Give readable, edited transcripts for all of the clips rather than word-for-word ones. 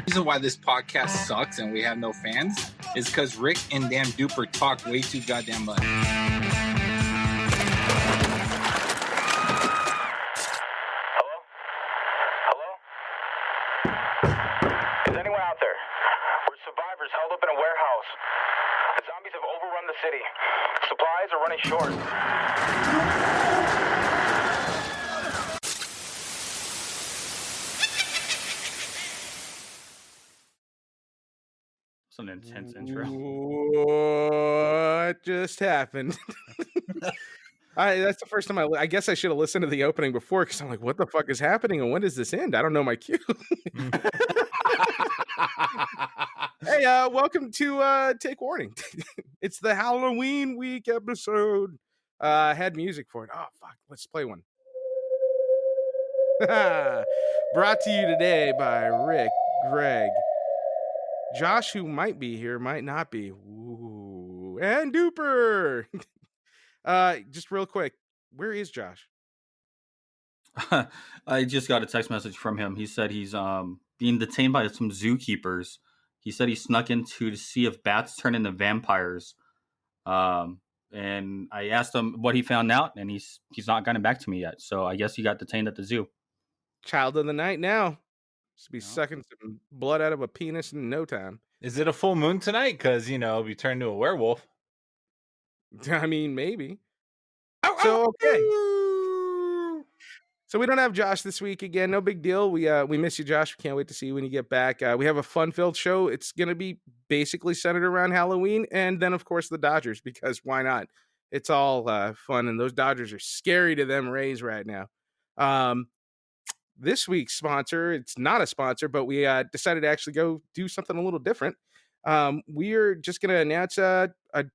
reason why this podcast sucks and we have no fans is because Rick and damn Duper talk way too goddamn much. Hello? Is anyone out there? We're survivors held up in a warehouse. The zombies have overrun the city. Supplies are running short. It's an intense intro. What just happened? That's the first time I guess I should have listened to the opening before, because I'm like, what the fuck is happening and when does this end? I don't know my cue. Hey, welcome to Take Warning. It's the Halloween week episode. I had music for it. Oh fuck, let's play one. Brought to you today by Rick, Greg, Josh, who might be here, might not be. Ooh, and Duper. Just real quick, where is Josh? I just got a text message from him. He said he's being detained by some zookeepers. He said he snuck into to see if bats turn into vampires. And I asked him what he found out, and he's not gotten back to me yet. So I guess he got detained at the zoo. Child of the night now. Should be sucking some blood out of a penis in no time. Is it a full moon tonight? Because, we turned into a werewolf. I mean, maybe. So, okay. So we don't have Josh this week again. No big deal. We miss you, Josh. We can't wait to see you when you get back. We have a fun-filled show. It's going to be basically centered around Halloween, and then, of course, the Dodgers, because why not? It's all fun, and those Dodgers are scary to them Rays right now. This week's sponsor, it's not a sponsor, but we decided to actually go do something a little different. We are just going to announce a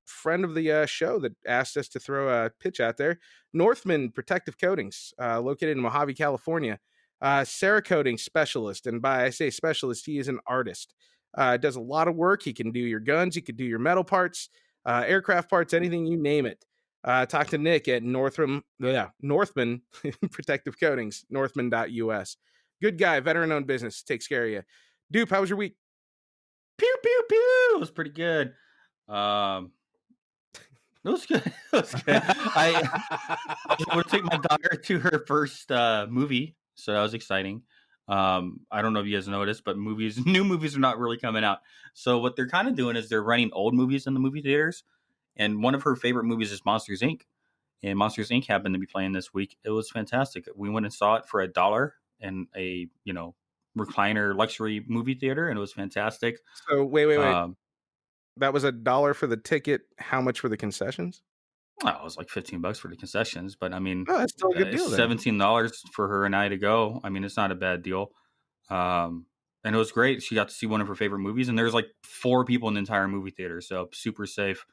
friend of the show that asked us to throw a pitch out there. Northman Protective Coatings, located in Mojave, California. Cerakoting specialist. And by I say specialist, he is an artist. Does a lot of work. He can do your guns. He can do your metal parts, aircraft parts, anything, you name it. Talk to Nick at Northman Protective Coatings, northman.us. Good guy, veteran-owned business, takes care of you. Dupe, how was your week? Pew, pew, pew. It was pretty good. It was good. It was good. I was able to take my daughter to her first movie, so that was exciting. I don't know if you guys noticed, but new movies are not really coming out. So what they're kind of doing is they're running old movies in the movie theaters. And one of her favorite movies is Monsters, Inc. And Monsters, Inc. happened to be playing this week. It was fantastic. We went and saw it for $1 in a, recliner luxury movie theater, and it was fantastic. So wait. That was $1 for the ticket. How much for the concessions? Well, it was like $15 for the concessions, but I mean, that's still a good deal. $17 for her and I to go. I mean, it's not a bad deal. And it was great. She got to see one of her favorite movies, and there's like 4 people in the entire movie theater, so super safe.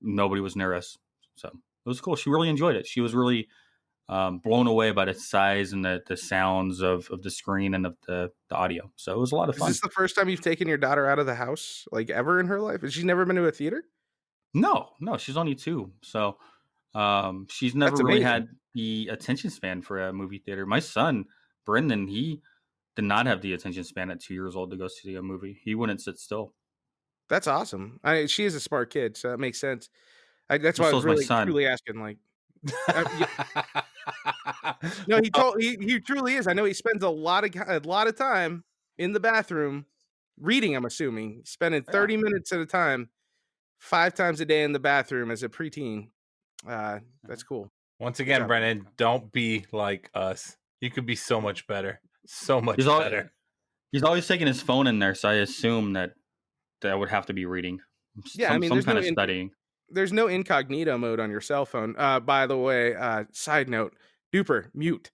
Nobody was near us, so it was cool. She really enjoyed it. She was really blown away by the size and the sounds of the screen and of the audio. So it was a lot of fun. Is this the first time you've taken your daughter out of the house, like, ever in her life? Has she never been to a theater? No, she's only 2, so she's never really had the attention span for a movie theater. My son Brendan, he did not have the attention span at 2 years old to go see a movie. He wouldn't sit still. That's awesome. She is a smart kid, so that makes sense. That's why I was really truly asking. Like, no, he truly is. I know he spends a lot of time in the bathroom reading. I'm assuming spending 30 minutes at a time, 5 times a day in the bathroom as a preteen. That's cool. Once again, Brennan, don't be like us. You could be so much better. So much better. He's always taking his phone in there, so I assume that would have to be reading. Some kind of studying. There's no incognito mode on your cell phone. By the way, side note, Duper, mute.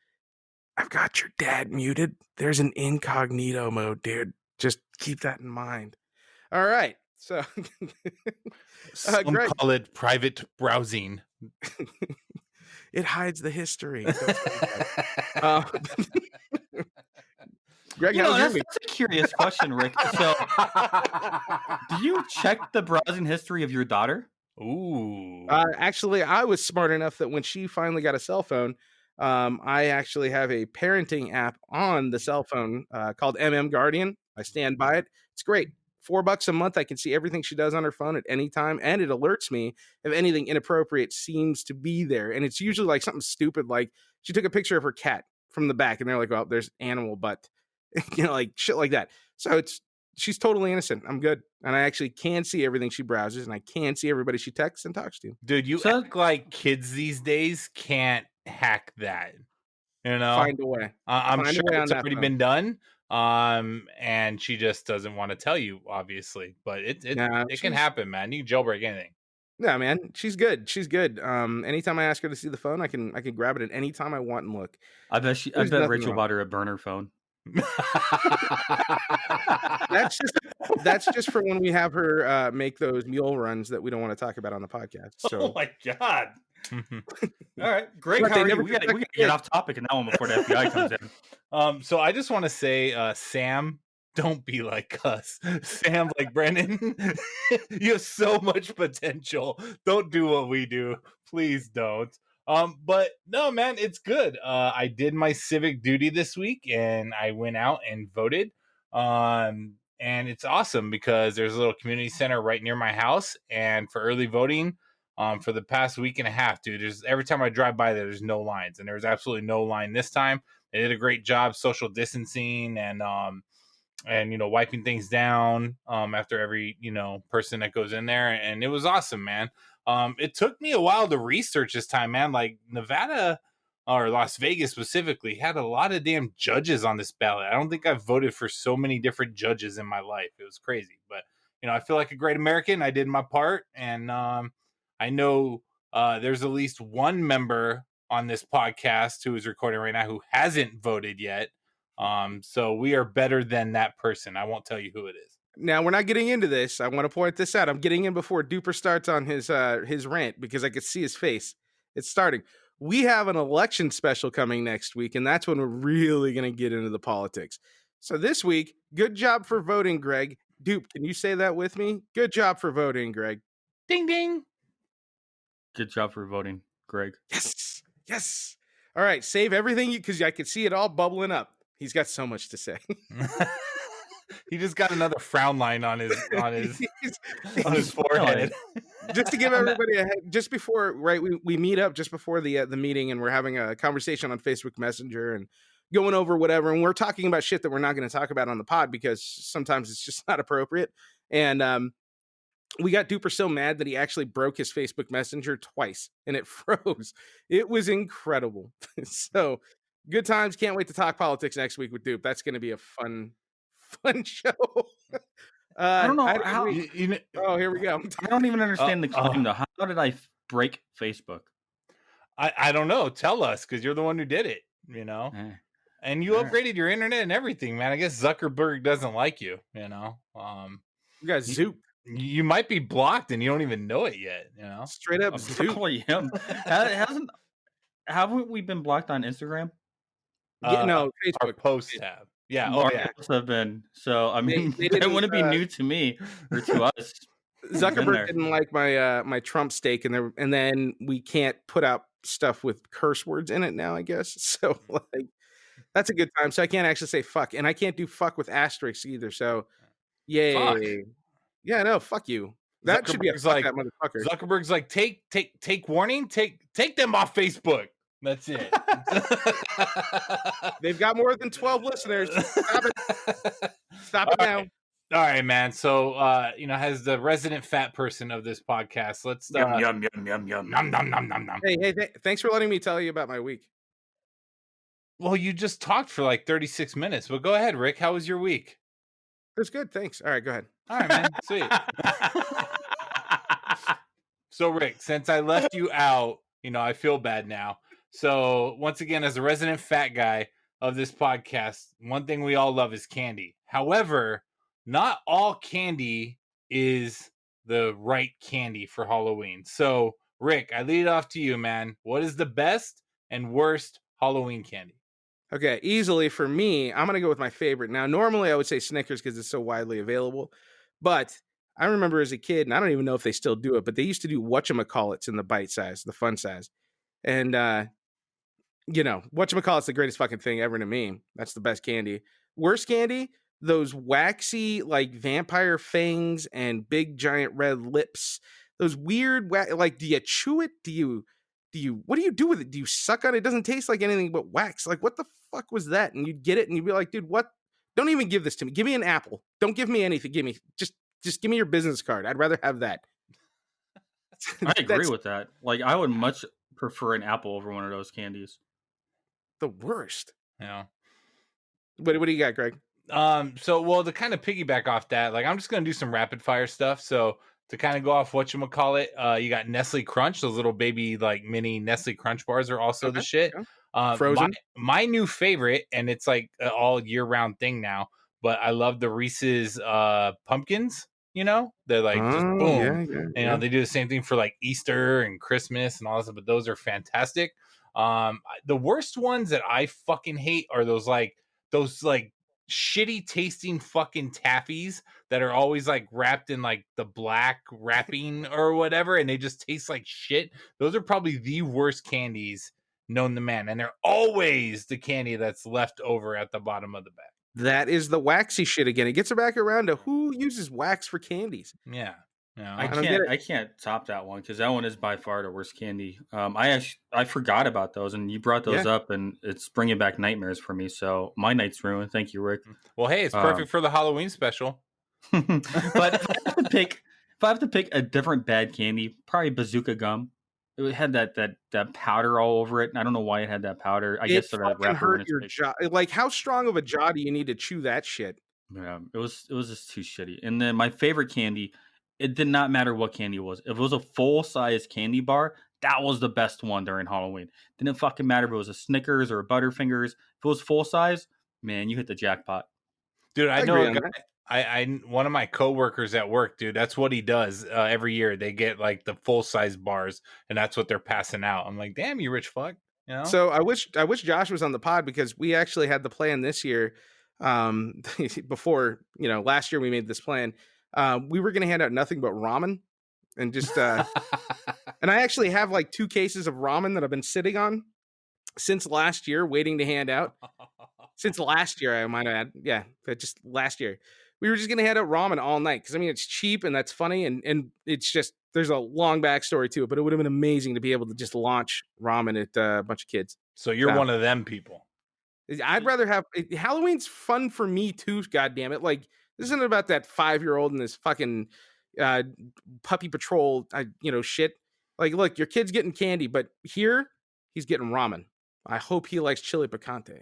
I've got your dad muted. There's an incognito mode, dude. Just keep that in mind. All right. So some call it private browsing. It hides the history. Greg, that's a curious question, Rick. So, do you check the browsing history of your daughter? Ooh. Actually, I was smart enough that when she finally got a cell phone, I actually have a parenting app on the cell phone called MM Guardian. I stand by it. It's great. $4 a month. I can see everything she does on her phone at any time, and it alerts me if anything inappropriate seems to be there. And it's usually like something stupid, like she took a picture of her cat from the back, and they're like, "Oh, there's animal butt," like shit like that. So she's totally innocent. I'm good, and I actually can see everything she browses, and I can see everybody she texts and talks to. Dude, you act like kids these days can't hack that. Find a way. I'm Find a sure way on it's that already phone. been done. And she just doesn't want to tell you, obviously. But it can she's- happen, man. You can jailbreak anything. Yeah, man, she's good. She's good. Anytime I ask her to see the phone, I can grab it at any time I want and look. I bet There's nothing Rachel wrong. bought her a burner phone. That's just for when we have her make those mule runs that we don't want to talk about on the podcast. Oh So my god! All right, Greg, But how they are you? never We got to protect get kids. off topic in that one before the FBI comes in. So I just want to say, Sam, don't be like us. Sam, like Brennan, you have so much potential. Don't do what we do. Please don't. But no, man, it's good. I did my civic duty this week and I went out and voted. And it's awesome because there's a little community center right near my house. And for early voting, for the past week and a half, dude, every time I drive by there's no lines, and there was absolutely no line this time. They did a great job social distancing and wiping things down after every person that goes in there, and it was awesome, man. It took me a while to research this time, man. Like Nevada or Las Vegas specifically had a lot of damn judges on this ballot. I don't think I've voted for so many different judges in my life. It was crazy, but I feel like a great American. I did my part, and I know there's at least one member on this podcast who is recording right now who hasn't voted yet. So we are better than that person. I won't tell you who it is. now we're not getting into this. I want to point this out. I'm getting in before Duper starts on his rant because I could see his face. It's starting. We have an election special coming next week, and that's when we're really going to get into the politics. So this week, good job for voting, Greg. Dupe, can you say that with me? Good job for voting, Greg. Ding, ding. Good job for voting, Greg. Yes. Yes. All right. Save everything because I could see it all bubbling up. He's got so much to say. He just got another frown line on his He's forehead. Just to give everybody a head, just before, right, we meet up just before the meeting, and we're having a conversation on Facebook Messenger and going over whatever, and we're talking about shit that we're not going to talk about on the pod because sometimes it's just not appropriate. And we got Duper so mad that he actually broke his Facebook Messenger twice, and it froze. It was incredible. So good times. Can't wait to talk politics next week with Dupe. That's going to be a fun show. I don't know how. Oh, here we go. I don't even understand the claim though. How did I break Facebook? I don't know. Tell us, because you're the one who did it. And you upgraded your internet and everything, man. I guess Zuckerberg doesn't like you. You got Zoop. You might be blocked and you don't even know it yet. Straight up Zoop. Probably him. Haven't we been blocked on Instagram? No, our Facebook. posts have. Yeah. Our posts have been. So I mean, it wouldn't be new to me or to us. Zuckerberg didn't like my Trump stake, and then we can't put out stuff with curse words in it now, I guess. So like that's a good time. So I can't actually say fuck, and I can't do fuck with asterisks either. So yay. Fuck. Yeah, no, fuck you. That should be a fuck that motherfucker. Zuckerberg's like, take warning, take them off Facebook. That's it. They've got more than 12 listeners. Stop it. Stop it now. All right, man. So, as the resident fat person of this podcast, let's yum yum yum. Nom nom nom nom nom. Hey, thanks for letting me tell you about my week. Well, you just talked for like 36 minutes. But go ahead, Rick. How was your week? It was good. Thanks. All right, go ahead. All right, man. Sweet. So, Rick, since I left you out, I feel bad now. So, once again, as a resident fat guy of this podcast, one thing we all love is candy. However, not all candy is the right candy for Halloween. So, Rick, I lead it off to you, man. What is the best and worst Halloween candy? Okay, easily for me, I'm going to go with my favorite. Now, normally I would say Snickers because it's so widely available. But I remember as a kid, and I don't even know if they still do it, but they used to do whatchamacallits in the bite size, the fun size. And, whatchamacallit's the greatest fucking thing ever to me. That's the best candy. Worst candy, those waxy like vampire fangs and big giant red lips. Those weird like, do you chew it? Do you what do you do with it? Do you suck on it? It doesn't taste like anything but wax. Like, what the fuck was that? And you'd get it and you'd be like, dude, what? Don't even give this to me. Give me an apple. Don't give me anything. Give me just give me your business card. I'd rather have that. I agree with that. Like, I would much prefer an apple over one of those candies. The worst. Yeah. What do you got, Greg? So well, to kind of piggyback off that, like I'm just gonna do some rapid fire stuff. So to kind of go off whatchamacallit, you got Nestle Crunch, those little baby like mini Nestle Crunch bars are also the shit. Frozen. My new favorite, and it's like an all year round thing now, but I love the Reese's pumpkins. You know, they're like just boom. They do the same thing for like Easter and Christmas and all this, but those are fantastic. The worst ones that I fucking hate are those shitty tasting fucking taffies that are always like wrapped in like the black wrapping or whatever, and they just taste like shit. Those are probably the worst candies known to man, and they're always the candy that's left over at the bottom of the bag. That is the waxy shit again. It gets it back around to who uses wax for candies. Yeah. I can't top that one because that one is by far the worst candy. I forgot about those, and you brought those up, and it's bringing back nightmares for me. So my night's ruined. Thank you, Rick. Well, hey, it's perfect for the Halloween special. But if I have to pick a different bad candy, probably bazooka gum. It had that powder all over it, and I don't know why it had that powder. I guess it fucking hurt your jaw. Like, how strong of a jaw do you need to chew that shit? Yeah, it was just too shitty. And then my favorite candy, it did not matter what candy it was. If it was a full size candy bar, that was the best one during Halloween. Didn't fucking matter if it was a Snickers or a Butterfingers. If it was full size, man, you hit the jackpot. Dude, I know a guy. One of my coworkers at work, dude, that's what he does every year. They get like the full size bars, and that's what they're passing out. I'm like, damn, you rich fuck. You know? So I wish Josh was on the pod, because we actually had the plan this year. Before, last year we made this plan. We were going to hand out nothing but ramen, and just and I actually have like 2 cases of ramen that I've been sitting on since last year, waiting to hand out. Since last year, I might add. Yeah, but just last year. We were just going to hand out ramen all night because, I mean, it's cheap and that's funny, and it's just, there's a long backstory to it, but it would have been amazing to be able to just launch ramen at a bunch of kids. So you're one of them people. I'd rather have Halloween's fun for me too. God damn it! Like, this isn't about that 5-year-old and this fucking puppy patrol, shit. Like, look, your kid's getting candy, but here he's getting ramen. I hope he likes chili picante.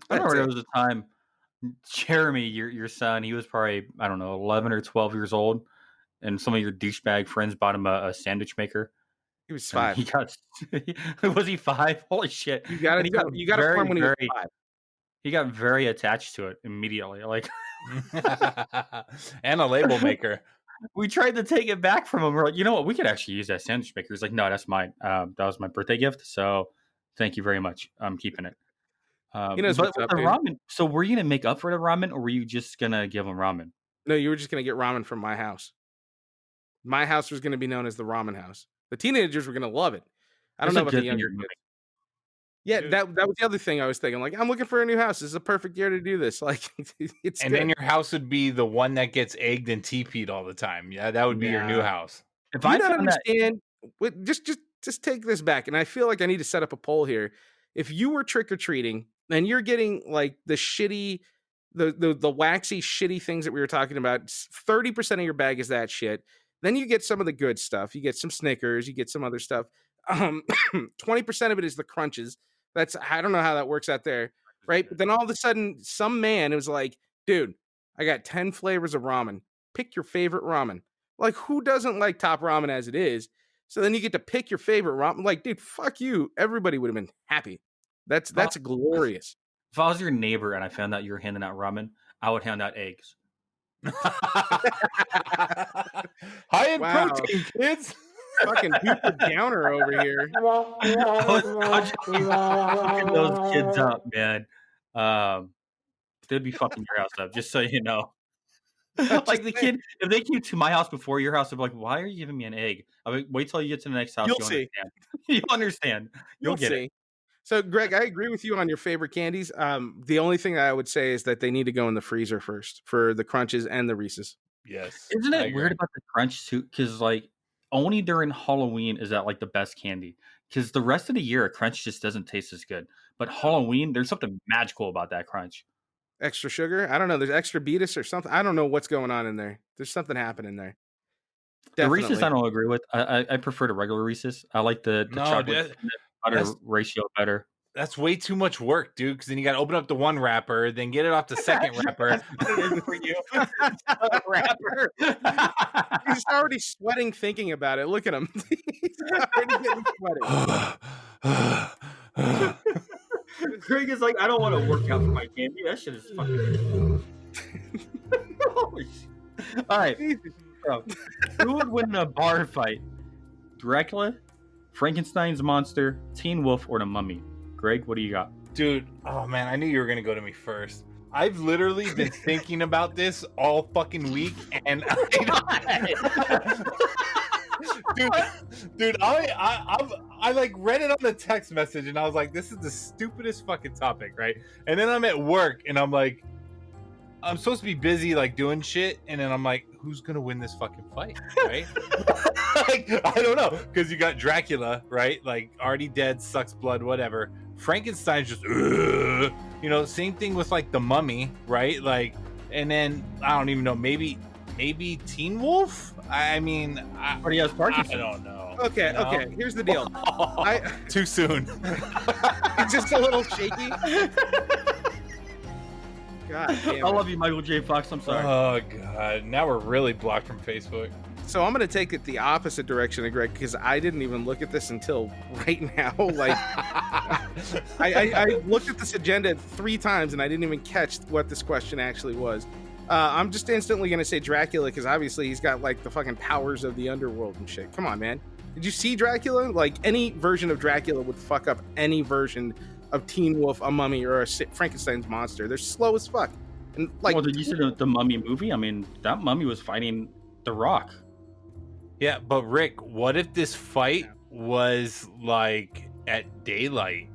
I remember there was a time, Jeremy, your son, he was probably, I don't know, 11 or 12 years old, and some of your douchebag friends bought him a sandwich maker. He was 5. He got was he 5? Holy shit! You got to form when he was 5. He got very attached to it immediately, like and a label maker. We tried to take it back from him. We're like, you know what? We could actually use that sandwich maker. He's like, no, that's mine. That was my birthday gift. So thank you very much. I'm keeping it. But with the ramen. So were you gonna make up for the ramen, or were you just gonna give him ramen? No, you were just gonna get ramen from my house. My house was gonna be known as the ramen house. The teenagers were gonna love it. I don't know about the younger kids. Yeah, dude, that was the other thing I was thinking. Like, I'm looking for a new house. This is a perfect year to do this. Like, it's and then your house would be the one that gets egged and teepeed all the time. Yeah, that would be your new house. If I don't understand, just take this back. And I feel like I need to set up a poll here. If you were trick or treating and you're getting like the shitty, the waxy, shitty things that we were talking about, 30% of your bag is that shit. Then you get some of the good stuff. You get some Snickers. You get some other stuff. 20% of it is the crunches. I don't know how that works out there, right? But then all of a sudden, some man was like, dude, I got 10 flavors of ramen. Pick your favorite ramen. Like, who doesn't like top ramen as it is? So then you get to pick your favorite ramen. Like, dude, fuck you. Everybody would have been happy. That's glorious. If I was your neighbor and I found out you were handing out ramen, I would hand out eggs. High in protein, kids. Fucking Hooper Downer over here. I was fucking those kids up, man. They'd be fucking your house up, just so you know. Like the kid, if they came to my house before your house, they'd be like, "Why are you giving me an egg?" I'll be, wait till you get to the next house. You'll see. Understand. You'll understand. You'll get see. it. So, Greg, I agree with you on your favorite candies. The only thing I would say is that they need to go in the freezer first for the Crunches and the Reese's. Yes. Isn't I it agree. weird about the crunch too? Because like only during Halloween is that like the best candy. Because the rest of the year, a crunch just doesn't taste as good. But Halloween, there's something magical about that crunch. Extra sugar? I don't know. There's extra beatus or something. I don't know what's going on in there. There's something happening there. The Reese's Definitely. I don't agree with. I prefer the regular Reese's. I like the No, chocolate dude, peanut butter that's- ratio better. That's way too much work, dude. Because then you got to open up the one wrapper, then get it off the second wrapper. For you, rapper. He's already sweating thinking about it. Look at him. He's already getting sweaty. Craig is like, I don't want to work out for my candy. That shit is fucking. Holy shit. All right. So, who would win in a bar fight? Dracula, Frankenstein's monster, Teen Wolf, or the Mummy? Greg, what do you got? Dude, oh man, I knew you were gonna go to me first. I've literally been thinking about this all fucking week, and dude, I like read it on the text message, and I was like, this is the stupidest fucking topic, right? And then I'm at work, and I'm like, I'm supposed to be busy like doing shit, and then I'm like, who's gonna win this fucking fight, right? Like, I don't know, because you got Dracula, right? Like already dead, sucks blood, whatever. Frankenstein's just, you know, same thing with like the Mummy, right? Like, and then I don't even know, maybe Teen Wolf. I mean, Or he has I Parkinson's. don't know. Okay, you know? okay. Here's the deal. Too soon. It's just a little shaky. God damn I it. love you, Michael J. Fox. I'm sorry. Oh god, now we're really blocked from Facebook. So I'm gonna take it the opposite direction of Greg because I didn't even look at this until right now. Like I looked at this agenda 3 times and I didn't even catch what this question actually was. I'm just instantly gonna say Dracula because obviously he's got like the fucking powers of the underworld and shit. Come on, man. Did you see Dracula? Like any version of Dracula would fuck up any version of Teen Wolf, a Mummy, or a Frankenstein's monster. They're slow as fuck. And like, well, did you see the Mummy movie? I mean, that mummy was fighting the Rock. Yeah, but Rick, what if this fight was like at daylight?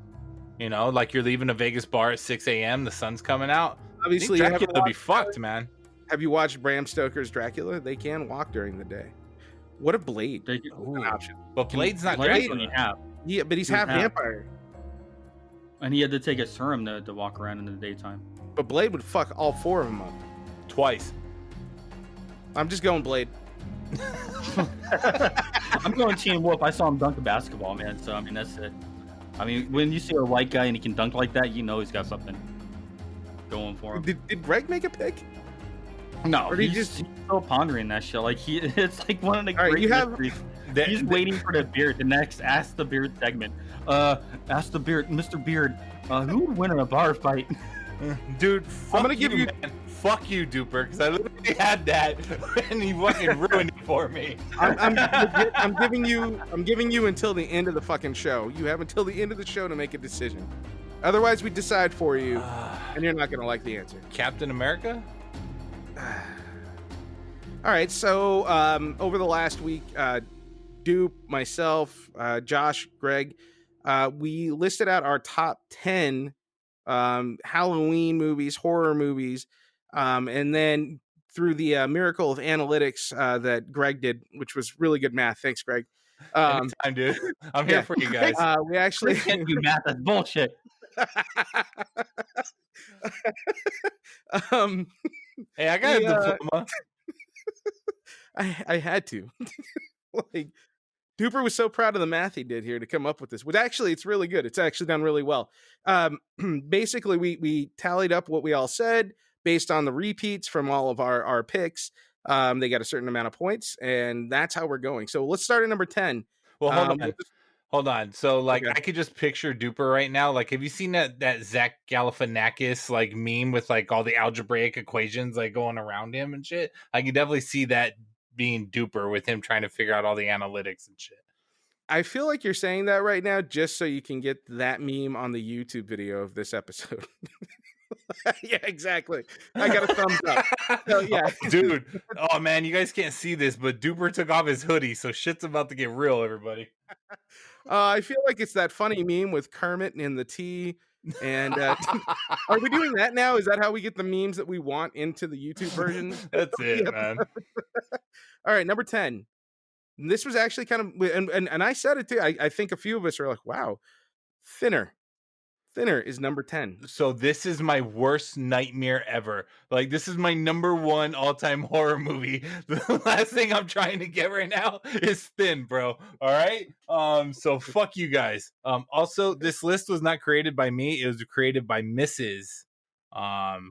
You know, like you're leaving a Vegas bar at 6 a.m., the sun's coming out. obviously, Dracula would be fucked, man. have you watched Bram Stoker's Dracula? They can walk during the day. What a Blade? They, An option. But Blade's not Blade's Dracula. only half, Yeah, but he's He's half half. vampire. and he had to take a serum to walk around in the daytime. But Blade would fuck all 4 of them up. Twice. I'm just going Blade. I'm going Teen Wolf. I saw him dunk a basketball, man. So I mean, that's it. I mean, when you see a white guy and he can dunk like that, you know he's got something going for him. Did Greg make a pick? No, Or did he he's still pondering that shit. Like it's like one of the All right, great you have- mysteries. He's waiting for the beard. The next Ask the Beard segment. Ask the Beard, Mr. Beard. Who would win in a bar fight? Dude, fuck I'm gonna give you- man. Fuck you, Duper, because I literally had that and he fucking ruined it for me. I'm giving you until the end of the fucking show. You have until the end of the show to make a decision. Otherwise, we decide for you, and you're not gonna like the answer. Captain America? All right, so over the last week, Dupe, myself, Josh, Greg, we listed out our top 10 Halloween movies, horror movies, and then through the miracle of analytics that Greg did, which was really good math. Thanks, Greg. Anytime, dude. I'm here yeah. for you guys. We actually Can't do math. That's bullshit. Hey, I got a the, diploma. I had to. Like, Duper was so proud of the math he did here to come up with this, which actually it's really good. It's actually done really well. Basically, we tallied up what we all said based on the repeats from all of our picks. They got a certain amount of points, and that's how we're going. So let's start at number 10. Well, hold on. So, like, Okay. I could just picture Duper right now. Like, have you seen that Zach Galifianakis like meme with like all the algebraic equations like going around him and shit? I can definitely see that being Duper with him trying to figure out all the analytics and shit. I feel like you're saying that right now just so you can get that meme on the YouTube video of this episode. Yeah, exactly. I got a thumbs up. So, yeah. Oh, dude. Oh man, you guys can't see this, but Duper took off his hoodie, so shit's about to get real, everybody. I feel like it's that funny meme with Kermit and the tea. And are we doing that now? Is that how we get the memes that we want into the YouTube version? That's it, Yep. man. All right, number 10. And this was actually kind of, and I said it too. I think a few of us are like, wow, Thinner. Thinner is number 10. So this is my worst nightmare ever. Like, this is my number one all-time horror movie. The last thing I'm trying to get right now is Thin, bro. All right. So fuck you guys. Also, this list was not created by me. It was created by Mrs.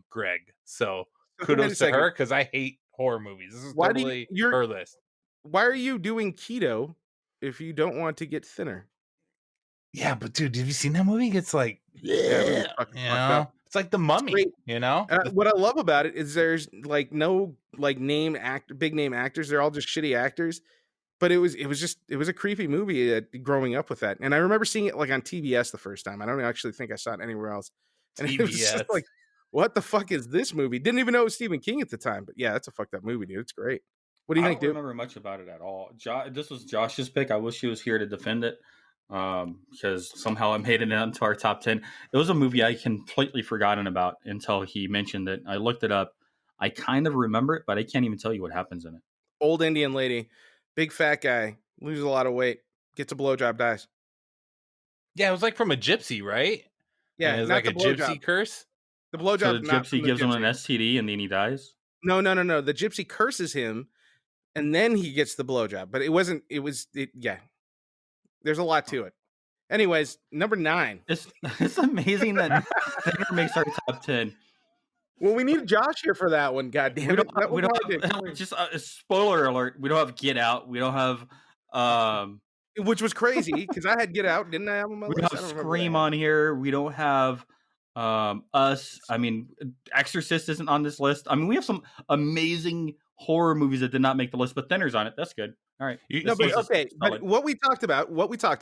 Greg. So Wait a kudos to second. her, because I hate horror movies. This is Why do totally you're her list. why are you doing keto if you don't want to get thinner? Yeah, but dude, have you seen that movie? It's like, Yeah, it was fucking you fucked know, up. it's like The Mummy. great. You know, What I love about it is there's like no like big name actors. They're all just shitty actors. But it was a creepy movie growing up with that. And I remember seeing it like on TBS the first time. I don't actually think I saw it anywhere else. And it was TBS. just like, what the fuck is this movie? Didn't even know it was Stephen King at the time. But yeah, that's a fucked up movie, dude. It's great. What do you I think, don't dude? remember much about it at all. This was Josh's pick. I wish he was here to defend it, because somehow I made it into our top 10. It was a movie I completely forgotten about until he mentioned it. I looked it up. I kind of remember it, but I can't even tell you what happens in it. Old Indian lady, big fat guy, loses a lot of weight, gets a blowjob, dies. Yeah, it was like from a gypsy, right? Yeah, And it was not like the a blowjob. gypsy curse. The So blowjob, the not from gypsy the gives him gypsy. an STD and then he dies. No. The gypsy curses him, and then he gets the blowjob. But it wasn't. It was. Yeah. There's a lot to it. Anyways, number 9. It's amazing that Thinner makes our top 10. Well, we need Josh here for that one. God damn it! That We was don't hard have, just a spoiler alert. We don't have Get Out. We don't have which was crazy because I had Get Out, didn't I have on my we list? don't I have don't remember what I Scream had. on here. We don't have Us. I mean, Exorcist isn't on this list. I mean, we have some amazing horror movies that did not make the list, but Thinner's on it. That's good. All right. No, This but list is okay. But solid. what we talked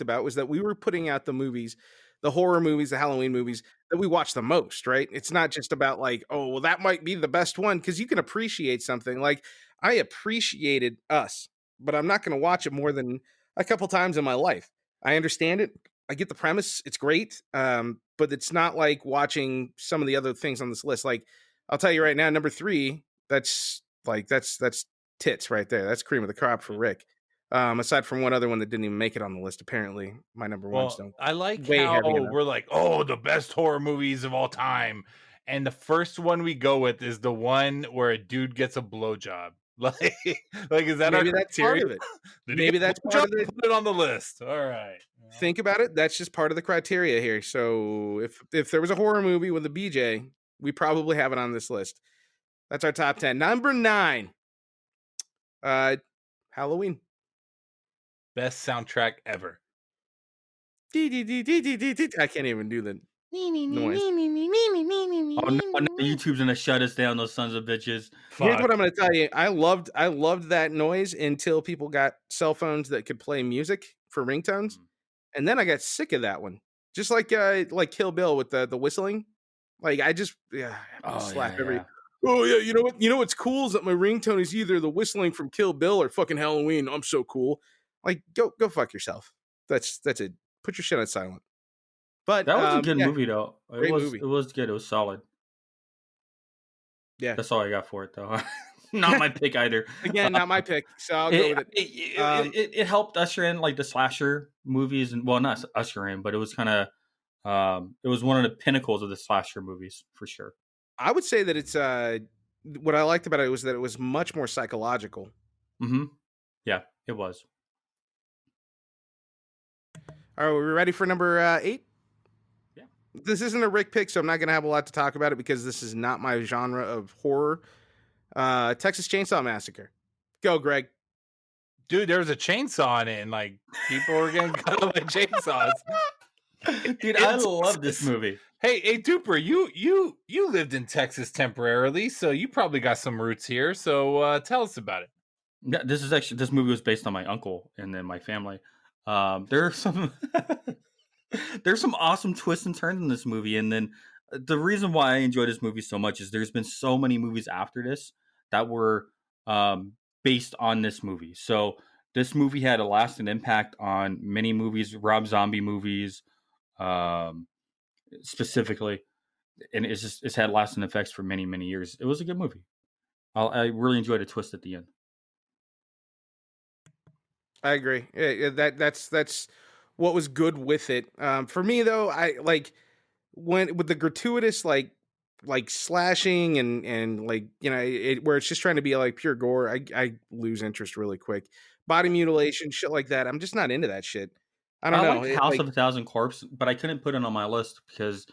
about was that we were putting out the movies, the horror movies, the Halloween movies that we watch the most, right? It's not just about like, oh, well, that might be the best one, because you can appreciate something. Like I appreciated Us, but I'm not going to watch it more than a couple times in my life. I understand it. I get the premise. It's great. But it's not like watching some of the other things on this list. Like I'll tell you right now, number 3, that's tits right there. That's cream of the crop for Rick. Aside from one other one that didn't even make it on the list, apparently my number ones Well, don't. I like Way how heavy enough. we're like, oh, the best horror movies of all time, and the first one we go with is the one where a dude gets a blowjob. Like is that Maybe our that's part criteria? of it. Did he Maybe get a that's part of blowjob? it. Put it on the list. All right. Think about it. That's just part of the criteria here. So if there was a horror movie with a BJ, we probably have it on this list. That's our top 10. Number 9. Halloween. Best soundtrack ever. I can't even do the noise. Oh no, YouTube's gonna shut us down, those sons of bitches. Here's Fuck. what I'm going to tell you. I loved that noise until people got cell phones that could play music for ringtones, and then I got sick of that one. Just like Kill Bill with the whistling. Like I just slap every. Yeah. Oh yeah, you know what? You know what's cool is that my ringtone is either the whistling from Kill Bill or fucking Halloween. I'm so cool. Like go fuck yourself. That's it. Put your shit on silent. But That was a good yeah, movie though. great movie. It was good. It was solid. Yeah. That's all I got for it though. Not my pick either. Again, not my pick, so I'll go with it. It helped usher in like the slasher movies, and well, not usher in, but it was kind of it was one of the pinnacles of the slasher movies for sure. I would say that it's what I liked about it was that it was much more psychological. Mm-hmm. Yeah, it was. All right, we ready for number 8? Yeah. This isn't a Rick pick, so I'm not going to have a lot to talk about it because this is not my genre of horror. Texas Chainsaw Massacre. Go, Greg. Dude, there was a chainsaw in it, and like people were getting cut off by chainsaws. Dude, I love this movie. Hey, Duper, you lived in Texas temporarily, so you probably got some roots here. So tell us about it. Yeah, this movie was based on my uncle and then my family. There's some awesome twists and turns in this movie, and then the reason why I enjoy this movie so much is there's been so many movies after this that were based on this movie. So this movie had a lasting impact on many movies, Rob Zombie movies, specifically, and it's had lasting effects for many years. It was a good movie. I really enjoyed the twist at the end. I agree. That's what was good with it. For me though, I like when with the gratuitous like slashing and like where it's just trying to be like pure gore. I lose interest really quick. Body mutilation, shit like that. I'm just not into that shit. I don't know. Like House of a Thousand Corpses, but I couldn't put it on my list because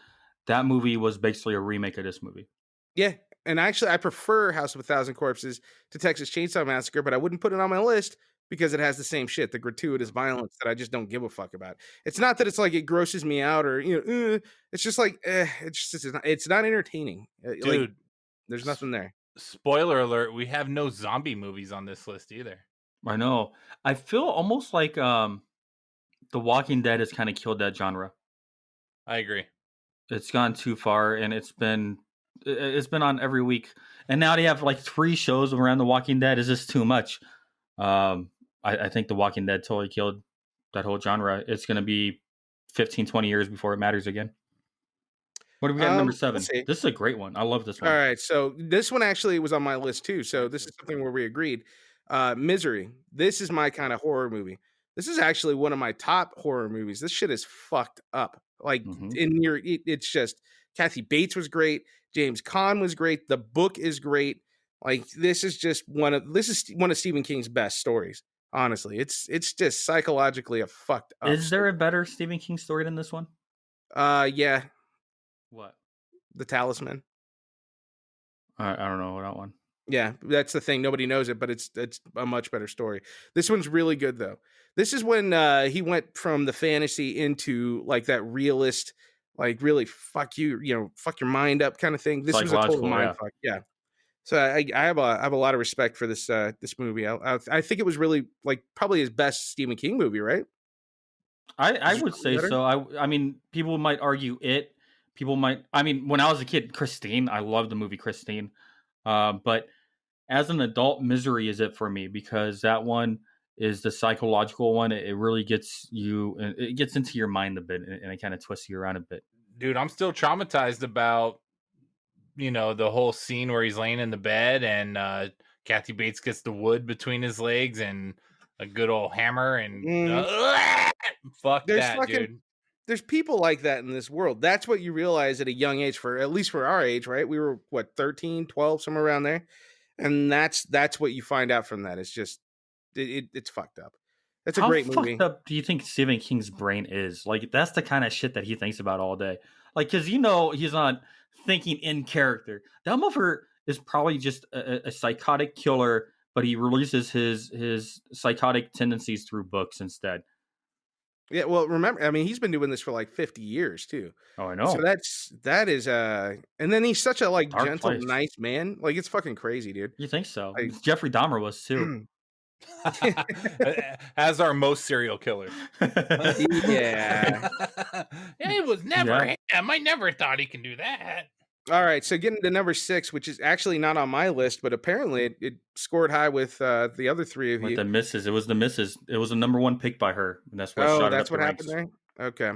that movie was basically a remake of this movie. Yeah, and actually, I prefer House of a Thousand Corpses to Texas Chainsaw Massacre, but I wouldn't put it on my list because it has the same shit, the gratuitous violence that I just don't give a fuck about. It's not that it's like it grosses me out or it's just like it's not entertaining. Dude, like, there's nothing there. Spoiler alert: we have no zombie movies on this list either. I know. I feel almost like The Walking Dead has kind of killed that genre. I agree. It's gone too far, and it's been on every week, and now they have like 3 shows around The Walking Dead. Is this too much? I think The Walking Dead totally killed that whole genre. It's going to be 15-20 years before it matters again. What do we got at number 7? This is a great one. I love this one. All right, so this one actually was on my list too. So this is something where we agreed. Misery. This is my kind of horror movie. This is actually one of my top horror movies. This shit is fucked up. Like it's just Kathy Bates was great. James Caan was great. The book is great. Like this is one of Stephen King's best stories. Honestly, it's just psychologically a fucked up. Is there a better Stephen King story than this one? Yeah. What? The Talisman. I don't know that one. Yeah, that's the thing. Nobody knows it, but it's a much better story. This one's really good though. This is when he went from the fantasy into like that realist, like really fuck you, fuck your mind up kind of thing. This was a total mind fuck. Yeah. So I have a lot of respect for this this movie. I think it was really like probably his best Stephen King movie, right? I would say so. I mean, people might argue it. People might. I mean, when I was a kid, Christine. I loved the movie Christine. But as an adult, Misery is it for me because that one is the psychological one. It really gets you. It gets into your mind a bit, and it kind of twists you around a bit. Dude, I'm still traumatized about the whole scene where he's laying in the bed and Kathy Bates gets the wood between his legs and a good old hammer and fuck that, dude. There's people like that in this world. That's what you realize at a young age, at least for our age, right? We were 13, 12, somewhere around there. And that's what you find out from that. It's just it's fucked up. That's a great movie. How fucked up do you think Stephen King's brain is? Like that's the kind of shit that he thinks about all day. Like cuz he's not thinking in character. That motherfucker is probably just a psychotic killer, but he releases his psychotic tendencies through books instead. Yeah, well, remember, I mean, he's been doing this for like 50 years too. Oh, I know. So that is and then he's such a like Dark gentle, place. Nice man. Like it's fucking crazy, dude. You think so? Like, Jeffrey Dahmer was too. As our most serial killer. Yeah. It was never him. I never thought he can do that. All right, so getting to number 6, which is actually not on my list, but apparently it scored high with the other 3 of you. The misses. It was the misses. It was the number 1 pick by her, and that's what. Oh, that's what happened there. Okay,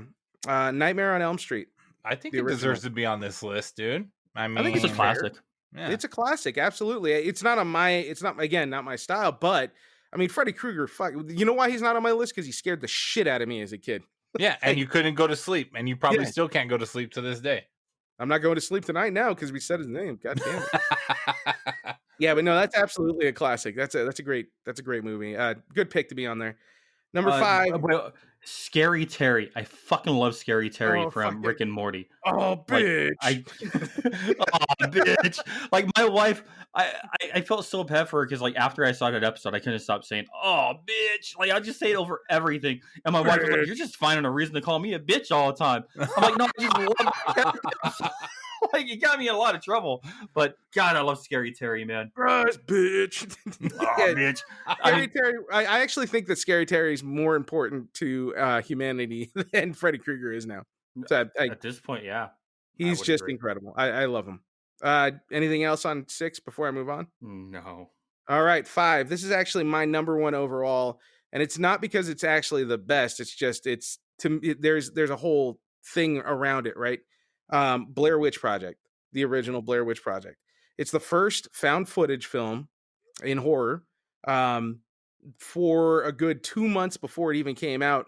Nightmare on Elm Street. I think it deserves to be on this list, dude. I mean, I think it's a classic. Yeah. It's a classic, absolutely. It's not my style, but I mean, Freddy Krueger. Fuck, you know why he's not on my list? Because he scared the shit out of me as a kid. Yeah, and you couldn't go to sleep, and you probably still can't go to sleep to this day. I'm not going to sleep tonight now because we said his name. God damn it. Yeah, but no, that's absolutely a classic. That's a great movie. Good pick to be on there. Number 5. Scary Terry. I fucking love Scary Terry from Rick and Morty. Oh, bitch. Bitch. Like my wife, I felt so bad for her because like after I saw that episode, I couldn't stop saying, "Oh, bitch!" Like I just say it over everything, and my wife was like, "You're just finding a reason to call me a bitch all the time." I'm like, "No, I just love the character." Like it got me in a lot of trouble, but God, I love Scary Terry, man. Gross, bitch. Bitch. Scary Terry. I actually think that Scary Terry is more important to humanity than Freddy Krueger is now. So at this point, yeah, he's just incredible. I love him. Anything else on 6 before I move on? No. All right, 5. This is actually my number 1 overall. and it's not because it's actually the best. It's just there's a whole thing around it, right? Blair Witch Project, the original Blair Witch Project. It's the first found footage film in horror. For a good 2 months before it even came out,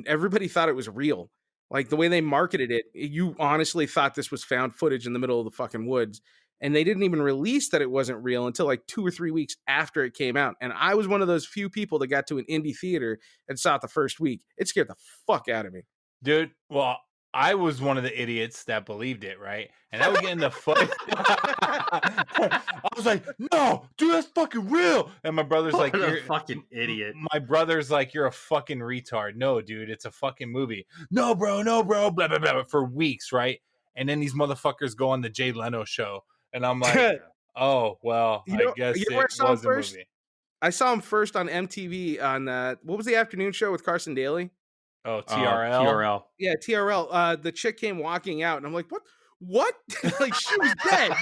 everybody thought it was real. Like the way they marketed it, you honestly thought this was found footage in the middle of the fucking woods. And they didn't even release that it wasn't real until like 2 or 3 weeks after it came out. And I was one of those few people that got to an indie theater and saw it the first week. It scared the fuck out of me. Dude, well, I was one of the idiots that believed it, right? And I would get in the fight. I was like, no, dude, that's fucking real. And my brother's like, What a you're fucking idiot. My brother's like, you're a fucking retard. No, dude, it's a fucking movie. No, bro, blah, blah, blah, for weeks, right? And then these motherfuckers go on the Jay Leno show. And I'm like, oh, well, I guess it was a movie. I saw him first on MTV on, what was the afternoon show with Carson Daly? Oh, TRL. TRL. Yeah, TRL. The chick came walking out, and I'm like, what? Like, she was dead.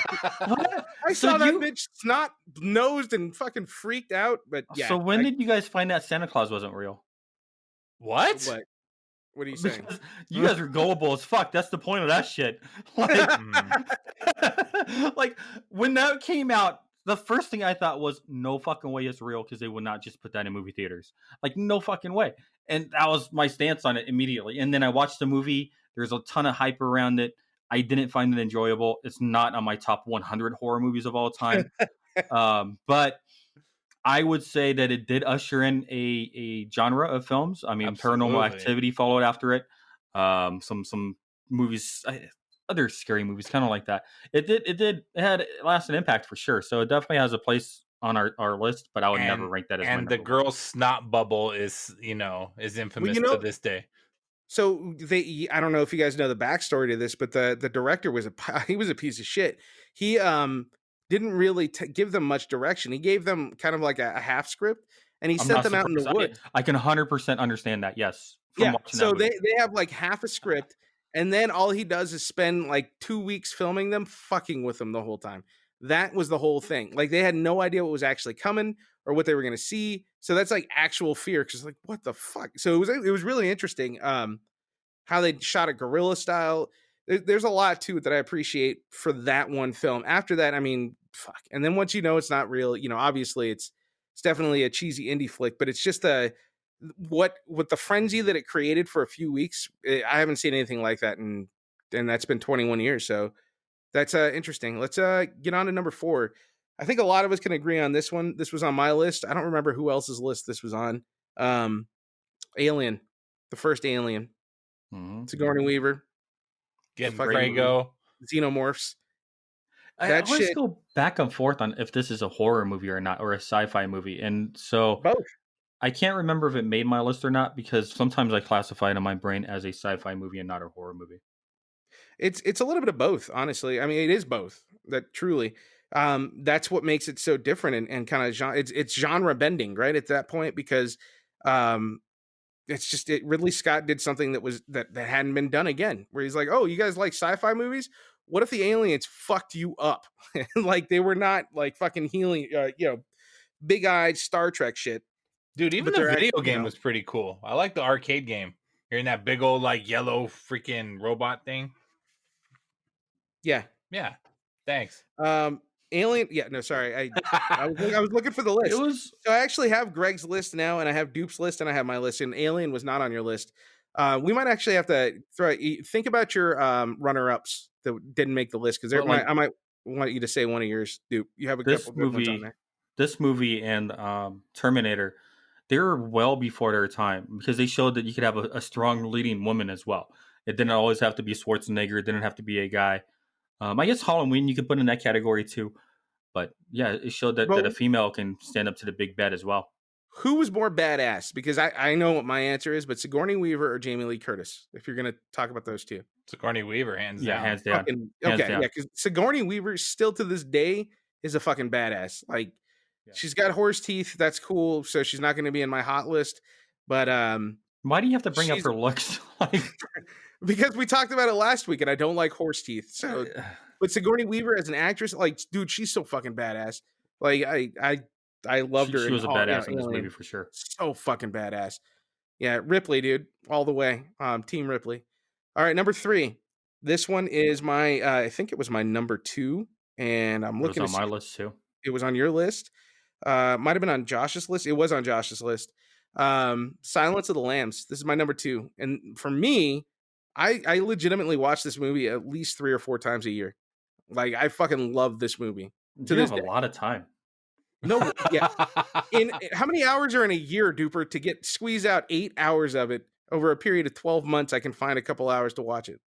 I saw that bitch snot-nosed and fucking freaked out, but yeah. So when did you guys find out Santa Claus wasn't real? What? What are you saying? Because you guys are gullible as fuck. That's the point of that shit. Like, like when that came out, the first thing I thought was, no fucking way it's real, because they would not just put that in movie theaters. Like, no fucking way. And that was my stance on it immediately. And then I watched the movie. There's a ton of hype around it. I didn't find it enjoyable. It's not on my top 100 horror movies of all time. But I would say that it did usher in a genre of films. I mean, Absolutely. Paranormal Activity followed after it. Some movies, other scary movies, kind of like that. It lasted an impact for sure. So it definitely has a place on our list, but I would never rank that as my and the number girl's snot bubble is infamous to this day. So I don't know if you guys know the backstory to this, but the director was he was a piece of shit. He didn't really give them much direction. He gave them kind of like a half script, and he sent them out in the woods. I can 100% understand that. Yes. Yeah. So they have like half a script, and then all he does is spend like 2 weeks filming them, fucking with them the whole time. That was the whole thing. Like, they had no idea what was actually coming or what they were going to see. So that's like actual fear, because like, what the fuck? So it was really interesting how they shot it guerrilla style. There's a lot to it that I appreciate for that one film. After that, I mean, fuck. And then once you know it's not real, obviously it's definitely a cheesy indie flick, but it's just what the frenzy that it created for a few weeks. I haven't seen anything like that, and that's been 21 years. So that's interesting. Let's get on to number 4. I think a lot of us can agree on this one. This was on my list. I don't remember who else's list this was on. Alien, the first Alien. Sigourney Weaver. Getting Prego. Xenomorphs. I always go back and forth on if this is a horror movie or not, or a sci-fi movie. And so both. I can't remember if it made my list or not, because sometimes I classify it in my brain as a sci-fi movie and not a horror movie. It's a little bit of both, honestly. I mean, it is both. That truly, that's what makes it so different and kind of genre. It's genre bending, right? At that point, because it's just Ridley Scott did something that hadn't been done again. Where he's like, "Oh, you guys like sci-fi movies? What if the aliens fucked you up? Like, they were not like fucking healing, big-eyed Star Trek shit." Dude, even the video game was pretty cool. I like the arcade game. You're in that big old like yellow freaking robot thing. Yeah. Thanks. Alien. Yeah. No, sorry. I was looking for the list. So I actually have Greg's list now, and I have Dupe's list, and I have my list. And Alien was not on your list. We might actually have to think about your runner-ups that didn't make the list, because I might want you to say one of yours. Dupe, you have a couple good ones on there. This movie and Terminator, they were well before their time, because they showed that you could have a strong leading woman as well. It didn't always have to be Schwarzenegger. It didn't have to be a guy. I guess Halloween you could put in that category too. But yeah, it showed that a female can stand up to the big bad as well. Who was more badass? Because I know what my answer is, but Sigourney Weaver or Jamie Lee Curtis, if you're going to talk about those two. Sigourney Weaver, hands down. Hands down. Yeah, because Sigourney Weaver still to this day is a fucking badass. Like, she's got horse teeth. That's cool. So she's not going to be in my hot list. But why do you have to bring up her looks? Because we talked about it last week, and I don't like horse teeth. So, but Sigourney Weaver as an actress, like, dude, she's so fucking badass. Like, I loved her. She in was a all, badass in this Alien. movie for sure. So fucking badass. Yeah, Ripley, dude, all the way. Team Ripley. All right, number 3. This one is my. I think it was my number 2, and I'm It was looking to on see my if list too. it was on your list. Might have been on Josh's list. It was on Josh's list. Silence of the Lambs. This is my number 2, and for me, I legitimately watch this movie at least 3 or 4 times a year. Like I fucking love this movie to You this have a day. lot of time. No, yeah. In how many hours are in a year, Duper, to get squeeze out 8 hours of it over a period of 12 months? I can find a couple hours to watch it.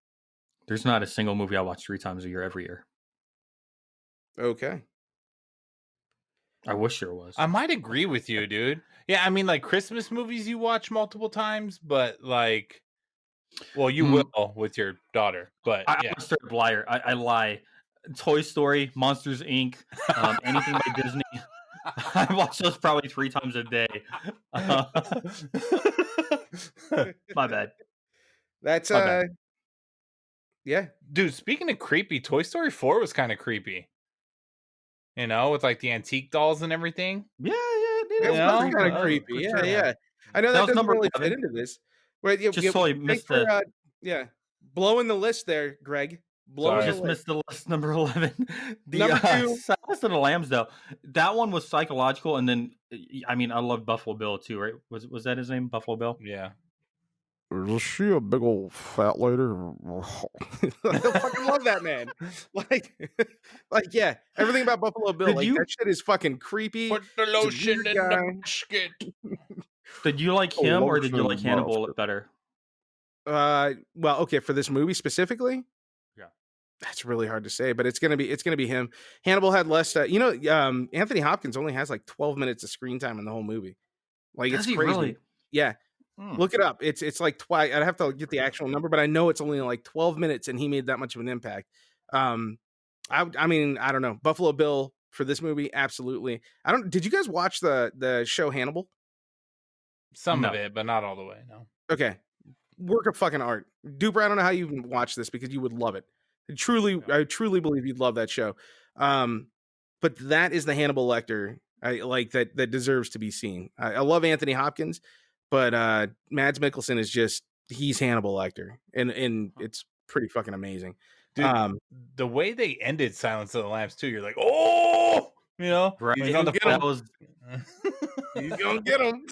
There's not a single movie I watch 3 times a year every year. Okay. I wish there was. I might agree with you, dude. Yeah, I mean, like Christmas movies you watch multiple times, but like, well, you will with your daughter, but I'm yeah. a straight liar. I lie. Toy Story, Monsters Inc., anything by Disney. I watch those probably 3 times a day. My bad. That's My bad. yeah. Dude, speaking of creepy, Toy Story 4 was kind of creepy. You know, with like the antique dolls and everything. Yeah, It it is know, was kind of for creepy. Yeah, sure. yeah. I know That that was doesn't number really 11. fit into this. But yeah, Just so I thanks missed for the. yeah, blowing the list there, Greg. Blowing Sorry. the Just list. missed the list, number 11. The Number 2. Silence of the Lambs, though. That one was psychological, and then I mean, I love Buffalo Bill too, right? Was that his name, Buffalo Bill? Yeah. Is she a big old fat lady? I fucking love that man. Like, yeah, everything about Buffalo Bill, Did like you- that shit is fucking creepy. Put the He's a lotion weird in guy. the basket. Did you like Oh, him, or did you lotion like Hannibal basket. better? Well, okay, for this movie specifically, Yeah. that's really hard to say, but it's gonna be him. Hannibal had less. Anthony Hopkins only has like 12 minutes of screen time in the whole movie. Like Does it's he crazy. really? Yeah. Hmm. Look it up. It's like twice. I'd have to get the actual number, but I know it's only like 12 minutes, and he made that much of an impact. I mean, I don't know. Buffalo Bill for this movie, absolutely. Did you guys watch the show Hannibal? Some of No. it, but not all the way. No. Okay, work of fucking art, Duper. I don't know how you even watch this because you would love it. I truly believe you'd love that show. But that is the Hannibal Lecter I like that deserves to be seen. I love Anthony Hopkins, but Mads Mikkelsen is just he's Hannibal Lecter, and it's pretty fucking amazing. Dude, the way they ended Silence of the Lambs too, you're like, oh, you know, Right. he's on the Get phone. him. That was He's gonna get him.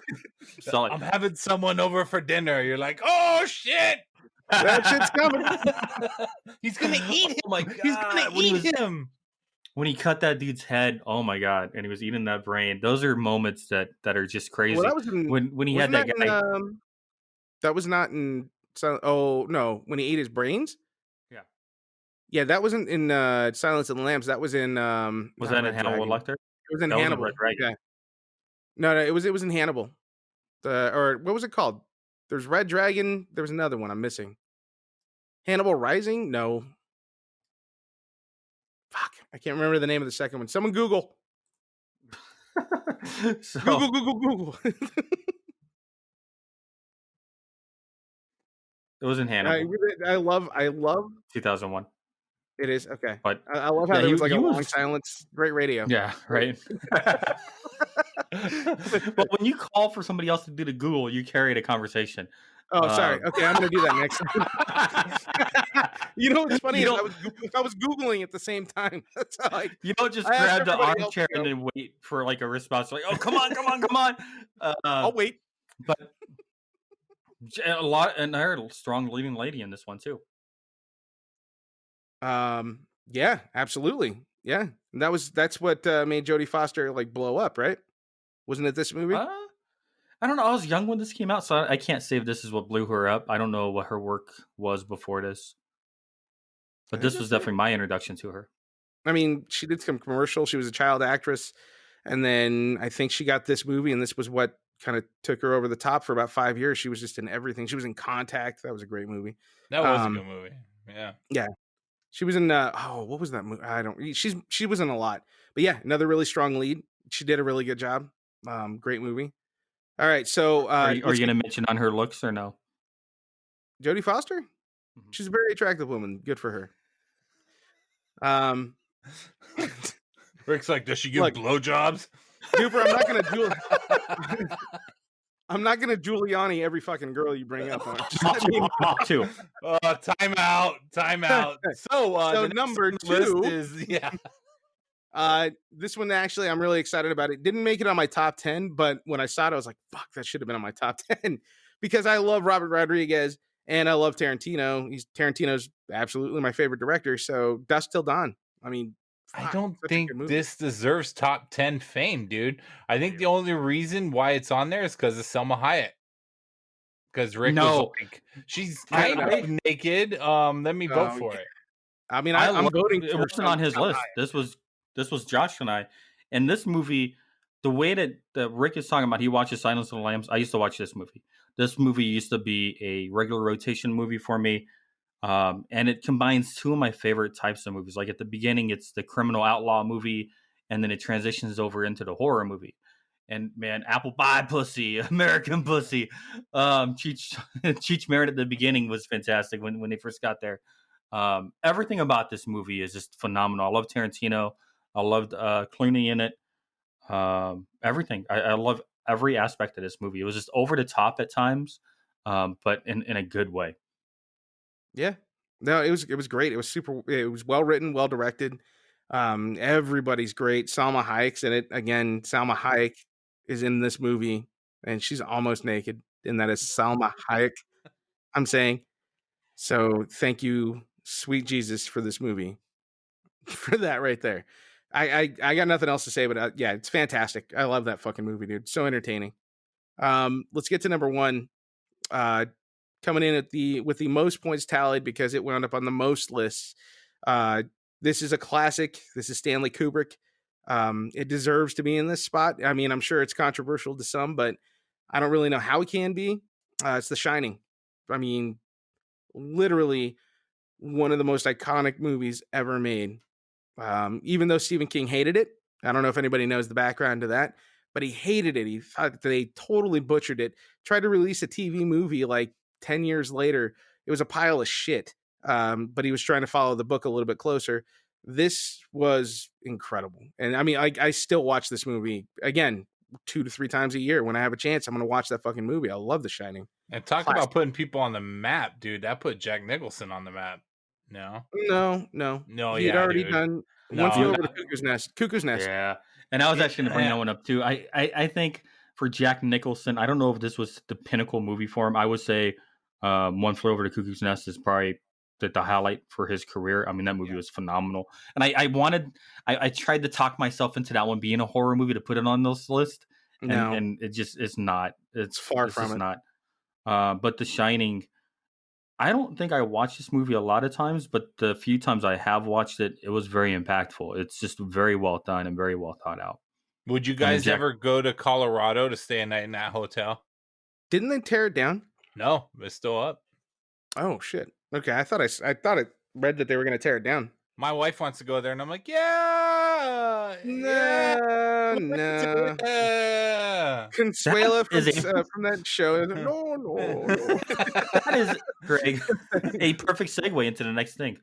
solid. I'm having someone over for dinner. You're like, oh shit, That shit's coming. he's gonna eat him. Oh my god! He's gonna when he eat was- him. When he cut that dude's head, oh my god! And he was eating that brain. Those are moments that are just crazy. Well, that was in, when he had wasn't that that guy. in, that was not in. Oh no, when he ate his brains. Yeah. Yeah, that wasn't in Silence of the Lambs. That was in. Was not that in Red Hannibal Dragon. Lecter? It was in That was in Hannibal. Red Dragon. Yeah. No, it was in Hannibal. Or what was it called? There's Red Dragon. There was another one I'm missing. Hannibal Rising? No. Fuck, I can't remember the name of the second one. Someone Google. So, Google. it was in Hannibal, I love 2001. it is okay. But I love how yeah, there he- was like he a long was- silence. Great radio. yeah, right. But when you call for somebody else to do the Google, you carried a conversation. Oh, sorry. Okay, I'm gonna do that next time. You know what's funny You is don't- I was Googling at the same time. That's how You don't just I asked grab the everybody else armchair to and then wait for like a response. Like, oh, come on. I'll wait. But a lot, and I heard a strong leading lady in this one too. Yeah, absolutely. Yeah. And that's what made Jodie Foster like blow up, right? Wasn't it this movie? I don't know. I was young when this came out, so I can't say if this is what blew her up. I don't know what her work was before this. But this was definitely my introduction to her. I mean, she did some commercials. She was a child actress. And then I think she got this movie, and this was what kind of took her over the top for about 5 years. She was just in everything. She was in Contact. That was a great movie. That was a good movie. Yeah. She was in what was that movie? She was in a lot. But yeah, another really strong lead. She did a really good job. Great movie. All right, so Are you going to mention on her looks or no? Jodie Foster? Mhm. She's a very attractive woman. Good for her. Rick's like, does she give Look. blowjobs? Duper, I'm not gonna Giuliani every fucking girl you bring up. Too. Time out. So the number next on the 2 list is this one actually I'm really excited about. It didn't make it on my top 10, but when I saw it, I was like, fuck, that should have been on my top 10 because I love Robert Rodriguez and I love Tarantino. Tarantino's absolutely my favorite director. So Dusk Till Dawn. I mean, I fuck, don't such a think good movie. this deserves top 10 fame, dude. I think the only reason why it's on there is because of Selma Hayek. Because Rick was like, she's kind of naked. Let me vote for it. I mean, I'm voting it for wasn't on his list. This was Josh and I. And this movie, the way that Rick is talking about, he watches Silence of the Lambs. I used to watch this movie. This movie used to be a regular rotation movie for me. And it combines two of my favorite types of movies. Like at the beginning, it's the criminal outlaw movie, and then it transitions over into the horror movie. And man, apple pie pussy, American pussy. Cheech Marin at the beginning was fantastic when they first got there. Everything about this movie is just phenomenal. I love Tarantino. I loved Clooney in it. Everything. I love every aspect of this movie. It was just over the top at times, but in a good way. Yeah. No, it was great. It was well written, well directed. Everybody's great. Salma Hayek's in it. Again, Salma Hayek is in this movie and she's almost naked, and that is Salma Hayek. I'm saying. So thank you, sweet Jesus, for this movie. For that right there. I got nothing else to say, but yeah, it's fantastic. I love that fucking movie, dude. So entertaining. Let's get to number 1. Coming in with the most points tallied because it wound up on the most lists. This is a classic. This is Stanley Kubrick. It deserves to be in this spot. I mean, I'm sure it's controversial to some, but I don't really know how it can be. It's The Shining. I mean, literally one of the most iconic movies ever made. Even though Stephen King hated it, I don't know if anybody knows the background to that, but he hated it. He thought they totally butchered it. Tried to release a TV movie like 10 years later. It was a pile of shit. But he was trying to follow the book a little bit closer. This was incredible. And I mean, I still watch this movie again 2 to 3 times a year. When I have a chance, I'm going to watch that fucking movie. I love The Shining. And talk about putting people on the map, dude. That put Jack Nicholson on the map. No. He had already done One Flew Over the Cuckoo's Nest. Yeah. And I was actually going to bring that one up too. I think for Jack Nicholson, I don't know if this was the pinnacle movie for him. I would say One Flew Over the Cuckoo's Nest is probably the highlight for his career. I mean, that movie was phenomenal. And I tried to talk myself into that one being a horror movie to put it on this list. And it just is not. It's far from it. Not. But The Shining, I don't think I watched this movie a lot of times, but the few times I have watched it, it was very impactful. It's just very well done and very well thought out. Would you guys ever go to Colorado to stay a night in that hotel? Didn't they tear it down? No, it's still up. Oh shit. Okay, I thought I read that they were going to tear it down. My wife wants to go there, and I'm like, no. Consuela from that show. No. That is, Greg, a perfect segue into the next thing.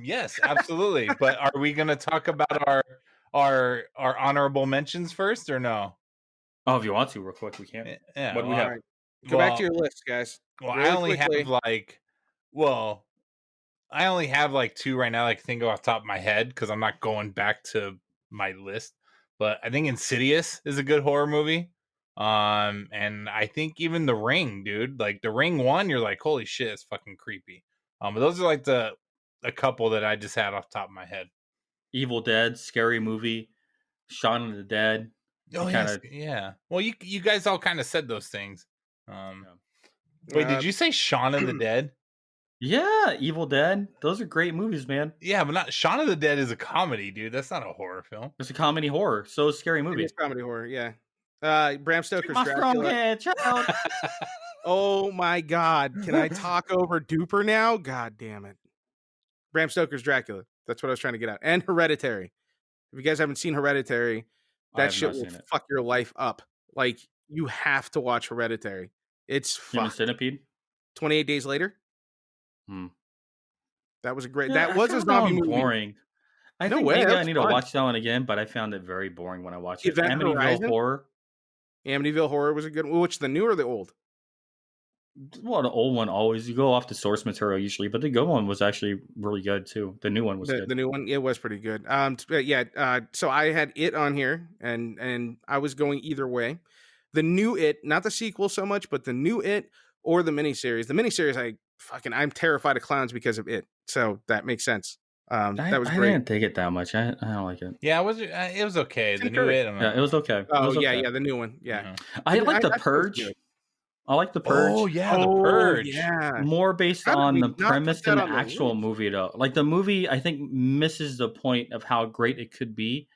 Yes, absolutely. But are we going to talk about our honorable mentions first, or no? Oh, if you want to, real quick, we can. Yeah. What do we have? Right. Go back to your list, guys. Well, really I only have like 2 right now. I can think off the top of my head because I'm not going back to my list. But I think Insidious is a good horror movie. And I think even The Ring, dude, like The Ring 1, you're like, holy shit, it's fucking creepy. But those are like a couple that I just had off the top of my head. Evil Dead, Scary Movie, Shaun of the Dead. Oh, yeah. Well, you guys all kind of said those things. Wait, did you say Shaun of the Dead? Yeah, Evil Dead. Those are great movies, man. Yeah, but not Shaun of the Dead is a comedy, dude. That's not a horror film. It's a comedy horror. So is Scary Movie. It's comedy horror, yeah. Bram Stoker's Dracula. Oh my God. Can I talk over Duper now? God damn it. Bram Stoker's Dracula. That's what I was trying to get at. And Hereditary. If you guys haven't seen Hereditary, that shit will fuck your life up. Like, you have to watch Hereditary. It's Human Centipede. 28 Days Later. That was a great. That was a zombie movie. Boring. I No think way, maybe I that's need to fun. watch that one again, but I found it very boring when I watched it. Event Amityville Horizon? Horror. Amityville Horror was a good one. Which, the new or the old? Well, the old one always you go off the source material usually, but the good one was actually really good too. The new one was good. The new one, it was pretty good. But yeah. So I had it on here, and I was going either way. The new It, not the sequel so much, but the new It or the miniseries. The miniseries, I'm terrified of clowns because of it. So that makes sense. That was I great. didn't dig it that much. I don't like it. Yeah, it was okay. The new Concur. It. Yeah, it was okay. It Oh was yeah, okay. yeah, the new one. Yeah, I like The thought it was Purge. good. I like The Purge. Oh yeah, The Oh, Purge. yeah. More based How did on we the not put premise that than the on the actual list? movie, though. Like the movie, I think misses the point of how great it could be.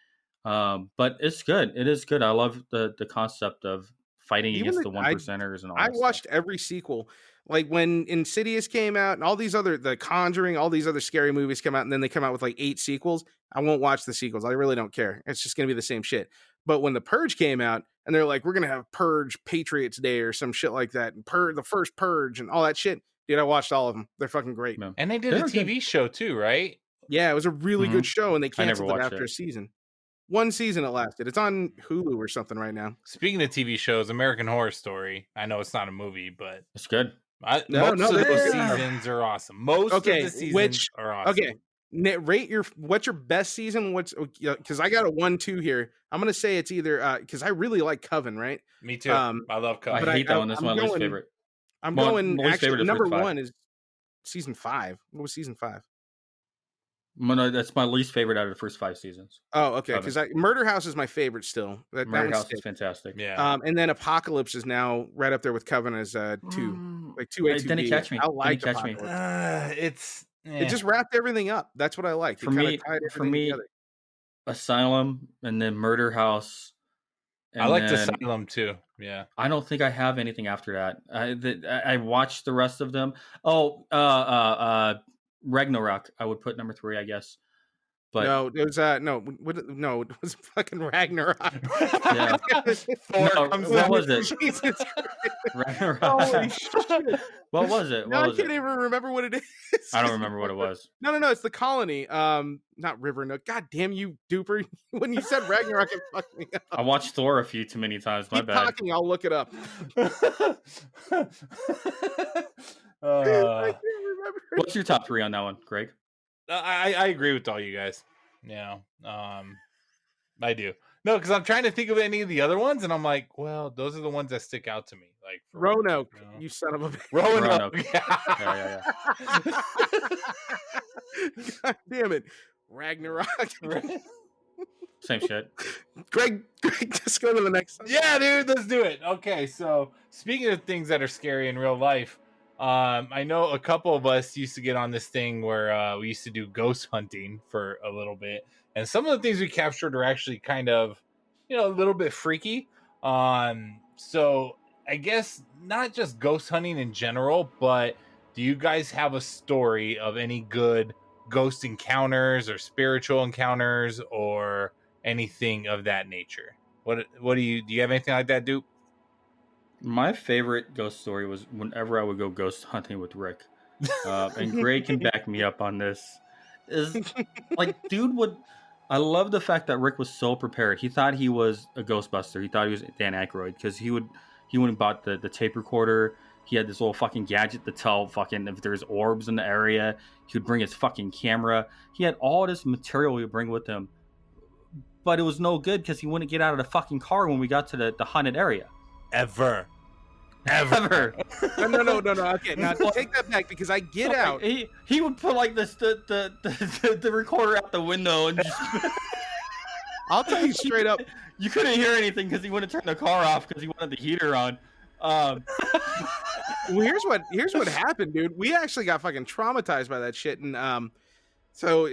But it's good. It is good. I love the concept of fighting Even against the- the one percenters and all I that watched every sequel. Like when Insidious came out and all these other, The Conjuring, all these other scary movies come out, and then they come out with like 8 sequels. I won't watch the sequels. I really don't care. It's just going to be the same shit. But when The Purge came out and they're like, we're going to have Purge Patriots Day or some shit like that, and the first Purge and all that shit, dude, I watched all of them. They're fucking great. stuff. And they did They a were good. TV show too, right? Yeah, it was a really good show, and they I never canceled it watched after it. a season. One season it lasted. It's on Hulu or something right now. Speaking of TV shows, American Horror Story. I know it's not a movie, but It's good. most no, of those they're- seasons are awesome. Most Okay, of the seasons which- are awesome. Okay, rate what's your best season? Because I got a 1-2 here. I'm gonna say it's either because I really like Coven, right? Me too. Um, I love I Coven. But hate that one. That's I'm my least going- favorite. I'm Well, going my least favorite actually is number First Five. 1 is season 5. What was season 5? No, that's my least favorite out of the first 5 seasons. Oh, okay. Coven. Because Murder House is my favorite still. That Murder one's House sick. is fantastic. Yeah. And then Apocalypse is now right up there with Coven as 2. Like 2A, 2B. Didn't catch me. I like Didn't catch me. Apocalypse. It It just wrapped everything up. That's what I like. For me- Asylum and then Murder House. I liked then- Asylum too. Yeah. I don't think I have anything after that. I watched the rest of them. Oh, Ragnarok. I would put number 3, I guess. But No, it was no, it was fucking Ragnarok. Yeah. Thor No, comes what out. was it? Jesus Christ. Ragnarok. Holy shit. What was it? Now What I was can't it? even remember what it is. I don't remember what it was. No, it's the colony. Not River Nook. God damn you, duper. When you said Ragnarok, it fucked me up. I watched Thor a few too many times. My Keep bad. talking, I'll look it up. I Uh, can't remember. What's your top 3 on that one, Greg? I agree with all you guys. Yeah. I do. No, because I'm trying to think of any of the other ones, and I'm like, well, those are the ones that stick out to me. Like Roanoke, you know. you son of a bitch. Roanoke. Yeah. God damn it. Ragnarok. Same shit. Greg, just go to the next one. Yeah, dude, let's do it. Okay, so speaking of things that are scary in real life, I know a couple of us used to get on this thing where we used to do ghost hunting for a little bit, and some of the things we captured are actually kind of, a little bit freaky. So I guess not just ghost hunting in general, but do you guys have a story of any good ghost encounters or spiritual encounters or anything of that nature? What do you have anything like that, Dupe? My favorite ghost story was whenever I would go ghost hunting with Rick. And Greg can back me up on this. Is like, I love the fact that Rick was so prepared. He thought he was a Ghostbuster. He thought he was Dan Aykroyd because he went and bought the tape recorder. He had this little fucking gadget to tell fucking if there's orbs in the area. He would bring his fucking camera. He had all this material he would bring with him. But it was no good because he wouldn't get out of the fucking car when we got to the haunted area. Ever. Ever. No. Okay, now take that back because I get out. He would put like this the recorder out the window and just I'll tell you straight up. you couldn't hear anything because he wouldn't turn the car off because he wanted the heater on. Well, here's what happened, dude. We actually got fucking traumatized by that shit, and so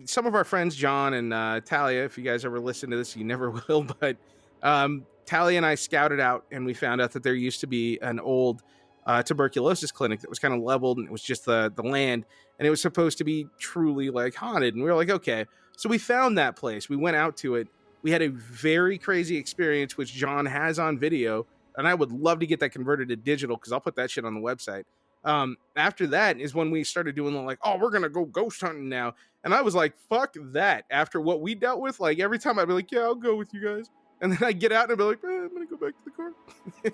some of our friends, John and Talia, if you guys ever listen to this, you never will, but Talia and I scouted out, and we found out that there used to be an old tuberculosis clinic that was kind of leveled, and it was just the land, and it was supposed to be truly like haunted, and we were like, okay. So we found that place. We went out to it. We had a very crazy experience, which John has on video, and I would love to get that converted to digital because I'll put that shit on the website. After that is when we started doing the, like, oh, we're gonna go ghost hunting now. And I was like, fuck that. After what we dealt with, like every time I'd be like, yeah, I'll go with you guys. And then I'd get out and I'd be like, I'm gonna go back to the car.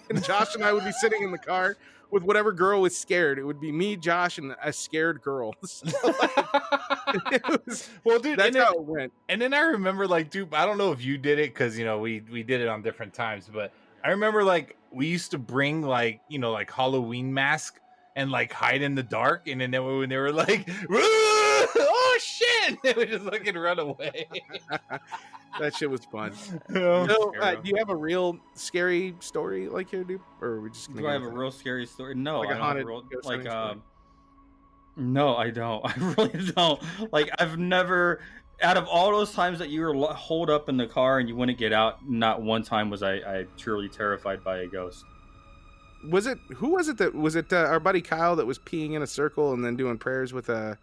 And Josh and I would be sitting in the car with whatever girl was scared. It would be me, Josh, and a scared girl. So, like, well, dude, that's how it went. And then I remember, like, dude, I don't know if you did it because, you know, we did it on different times, but I remember, like, we used to bring, like, you know, like Halloween mask and, like, hide in the dark. And then when they were like, oh, shit, they would just fucking run away. That shit was fun. Oh, So, do you have a real scary story like here, dude? Or are we just gonna Do I have a real scary story? No, Like a I don't have haunted a real, ghost like hunting story? no, I don't. I really don't. Like I've never, out of all those times that you were holed up in the car and you wouldn't get out, not one time was I truly terrified by a ghost. Was it who was it that was it our buddy Kyle that was peeing in a circle and then doing prayers with a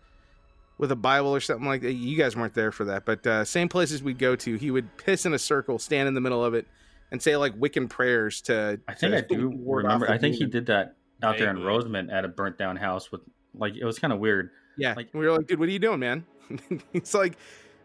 Bible or something like that? You guys weren't there for that, but same places we'd go to, he would piss in a circle, stand in the middle of it, and say like Wiccan prayers to. I think I do ward remember. off the I think he demon. did that out there in Vaguely. Rosemont at a burnt down house with, like, it was kind of weird. Yeah, Like- we were like, dude, what are you doing, man? He's like,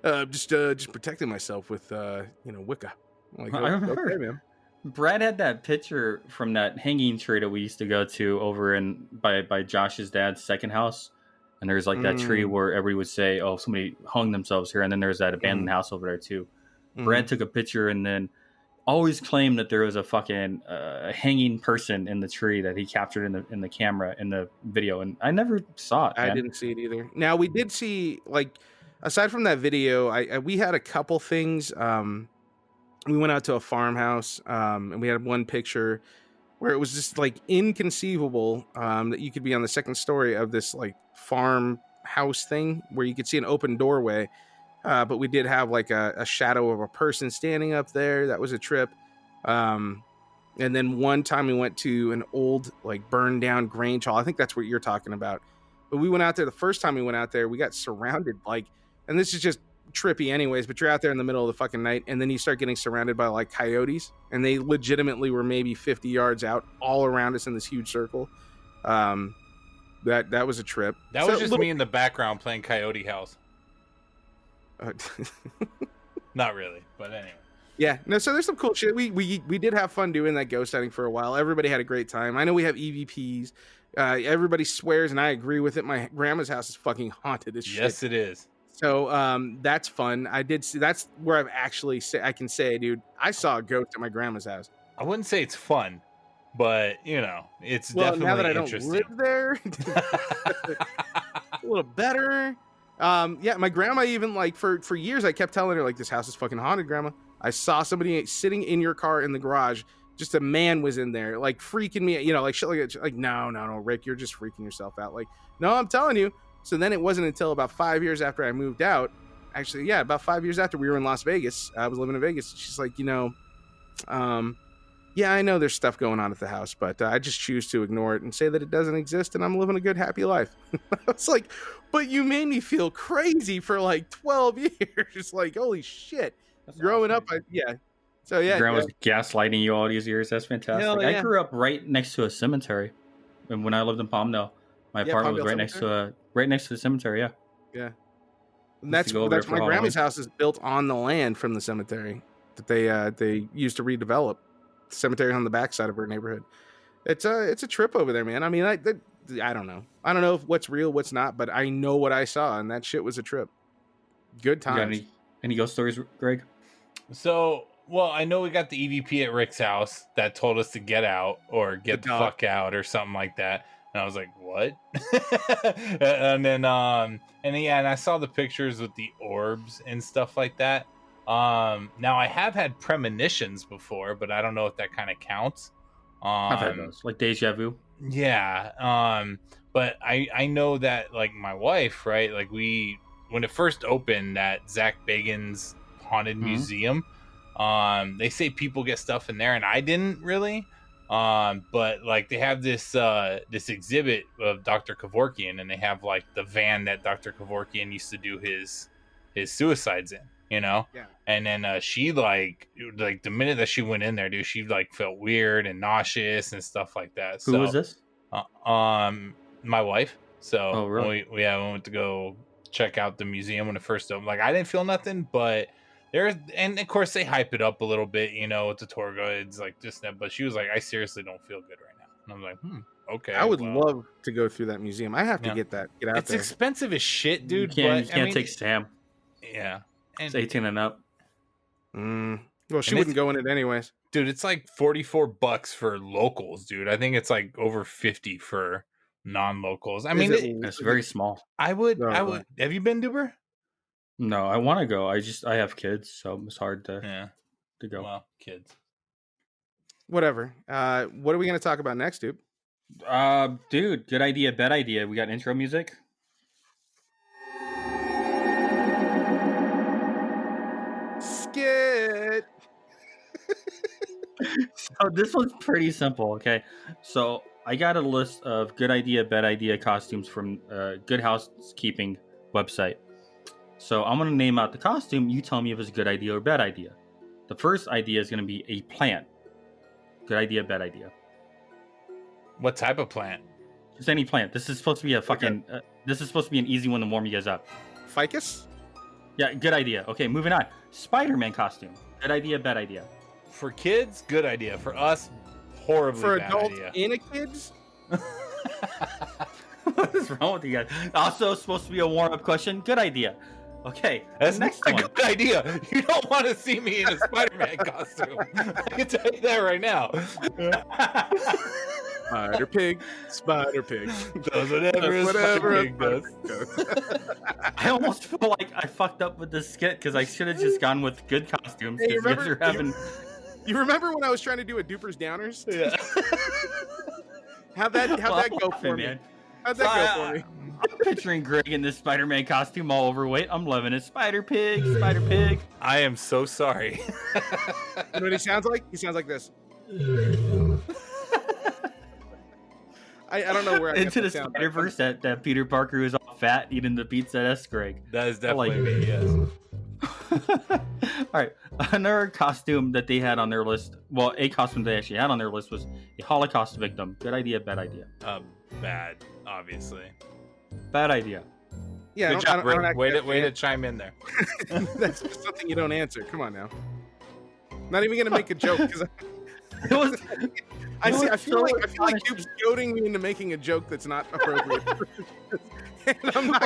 just protecting myself with Wicca. I'm like, I remember. okay, man. Brad had that picture from that hanging tree that we used to go to over in by Josh's dad's second house. And there's like that tree where everybody would say, oh, somebody hung themselves here. And then there's that abandoned house over there too. Brad took a picture and then always claimed that there was a fucking hanging person in the tree that he captured in the camera in the video. And I never saw it, man. I didn't see it either. Now we did see, like, aside from that video, we had a couple things. We went out to a farmhouse, and we had one picture where it was just like inconceivable that you could be on the second story of this like farm house thing where you could see an open doorway. But we did have like a shadow of a person standing up there. That was a trip. And then one time we went to an old like burned down Grange Hall. I think that's what you're talking about. But we went out there, the first time we went out there, we got surrounded like, and this is just trippy anyways, but you're out there in the middle of the fucking night and then you start getting surrounded by like coyotes, and they legitimately were maybe 50 yards out all around us in this huge circle. That was a trip. That was just me in the background playing Coyote House. Not really, but anyway. Yeah, no, so there's some cool shit. We did have fun doing that ghost hunting for a while. Everybody had a great time. I know we have EVPs. Everybody swears, and I agree with it. My grandma's house is fucking haunted as shit. Yes, it is. So that's fun. I did see, that's where I've actually I can say, dude, I saw a ghost at my grandma's house. I wouldn't say it's fun, but you know, it's definitely now that I don't interesting. live there, a little better. Yeah, my grandma even like for years I kept telling her like, this house is fucking haunted, grandma. I saw somebody sitting in your car in the garage. Just a man was in there, like freaking me, like shit like no, Rick, you're just freaking yourself out. Like, no, I'm telling you. So then it wasn't until about 5 years after I moved out, actually, yeah, about 5 years after we were in Las Vegas, I was living in Vegas. She's like, yeah, I know there's stuff going on at the house, but I just choose to ignore it and say that it doesn't exist and I'm living a good, happy life. I was like, but you made me feel crazy for like 12 years. Like, holy shit. That's Growing awesome. up, yeah. So yeah. Grandma's gaslighting you all these years. That's fantastic. Hell yeah. I grew up right next to a cemetery, and when I lived in Palmdale, my apartment was Palmdale right next to the cemetery. Yeah. Yeah. And Used to go over there that's for my grandma's Halloween. house is built on the land from the cemetery that they used to redevelop. The cemetery on the backside of her neighborhood. It's a trip over there, man. I mean, I don't know. I don't know if what's real, what's not, but I know what I saw, and that shit was a trip. Good You got times. any ghost stories, Greg? So, well, I know we got the EVP at Rick's house that told us to get out or get the dog. fuck out or something like that. And I was like, what? and then I saw the pictures with the orbs and stuff like that. Now I have had premonitions before, but I don't know if that kind of counts. I've had those, like deja vu. Yeah. But I know that like my wife, right? Like when it first opened that Zach Bagans haunted museum, they say people get stuff in there, and I didn't really. But like they have this exhibit of Dr. Kevorkian, and they have like the van that Dr. Kevorkian used to do his suicides in, Yeah. And then she like the minute that she went in there, dude, she like felt weird and nauseous and stuff like that. Who was this? My wife. So Oh, really? we went to go check out the museum when it first opened. Like I didn't feel nothing, but and of course they hype it up a little bit, with the tour guides, like this and that. But she was like, I seriously don't feel good right now. And I'm like, okay. I would love to go through that museum. I have to get out It's there. expensive as shit, dude. You can't take Sam. Yeah. And, It's 18 and up. Well, she wouldn't go in it anyways. Dude, it's like $44 for locals, dude. I think it's like over 50 for non-locals. I mean, It's very small. I would. Have you been, Duber? No, I want to go. I have kids, so it's hard to go. Well, kids. Whatever. What are we going to talk about next, dude? Dude, good idea, bad idea. We got intro music. Skit. So this one's pretty simple, okay? So I got a list of good idea, bad idea costumes from Good Housekeeping website. So I'm going to name out the costume. You tell me if it's a good idea or bad idea. The first idea is going to be a plant. Good idea, bad idea. What type of plant? Just any plant. This is supposed to be a fucking... this is supposed to be an easy one to warm you guys up. Ficus? Yeah, good idea. Okay, moving on. Spider-Man costume. Good idea, bad idea. For kids, good idea. For us, horribly For bad adults idea. and kids? What is wrong with you guys? Also supposed to be a warm-up question. Good idea. Okay, That's next not one. a good idea. You don't want to see me in a Spider-Man costume. I can tell you that right now. Spider pig. Does whatever a Spider Pig does. I almost feel like I fucked up with this skit because I should have just gone with good costumes. Hey, you 'cause you guys are having... You remember when I was trying to do a Dupers Downers? Yeah. How'd that go for me? man? How'd that go for me? I'm picturing Greg in this Spider-Man costume, all overweight. I'm loving it. Spider pig, Spider pig. I am so sorry. You know what he sounds like? He sounds like this. I don't know where I Into the got that sound Spider-Verse that Peter Parker is all fat eating the pizza. That's Greg. That is definitely like me, yes. All right, another costume that they had on their list. Well, a costume they actually had on their list was a Holocaust victim. Good idea, bad idea. Bad, obviously. Bad idea. Yeah, Good job, Rick. Way to to chime in there. That's just something you don't answer. Come on now. Not even gonna make a joke because It was. I feel like Dupe's goading me into making a joke that's not appropriate. And I'm not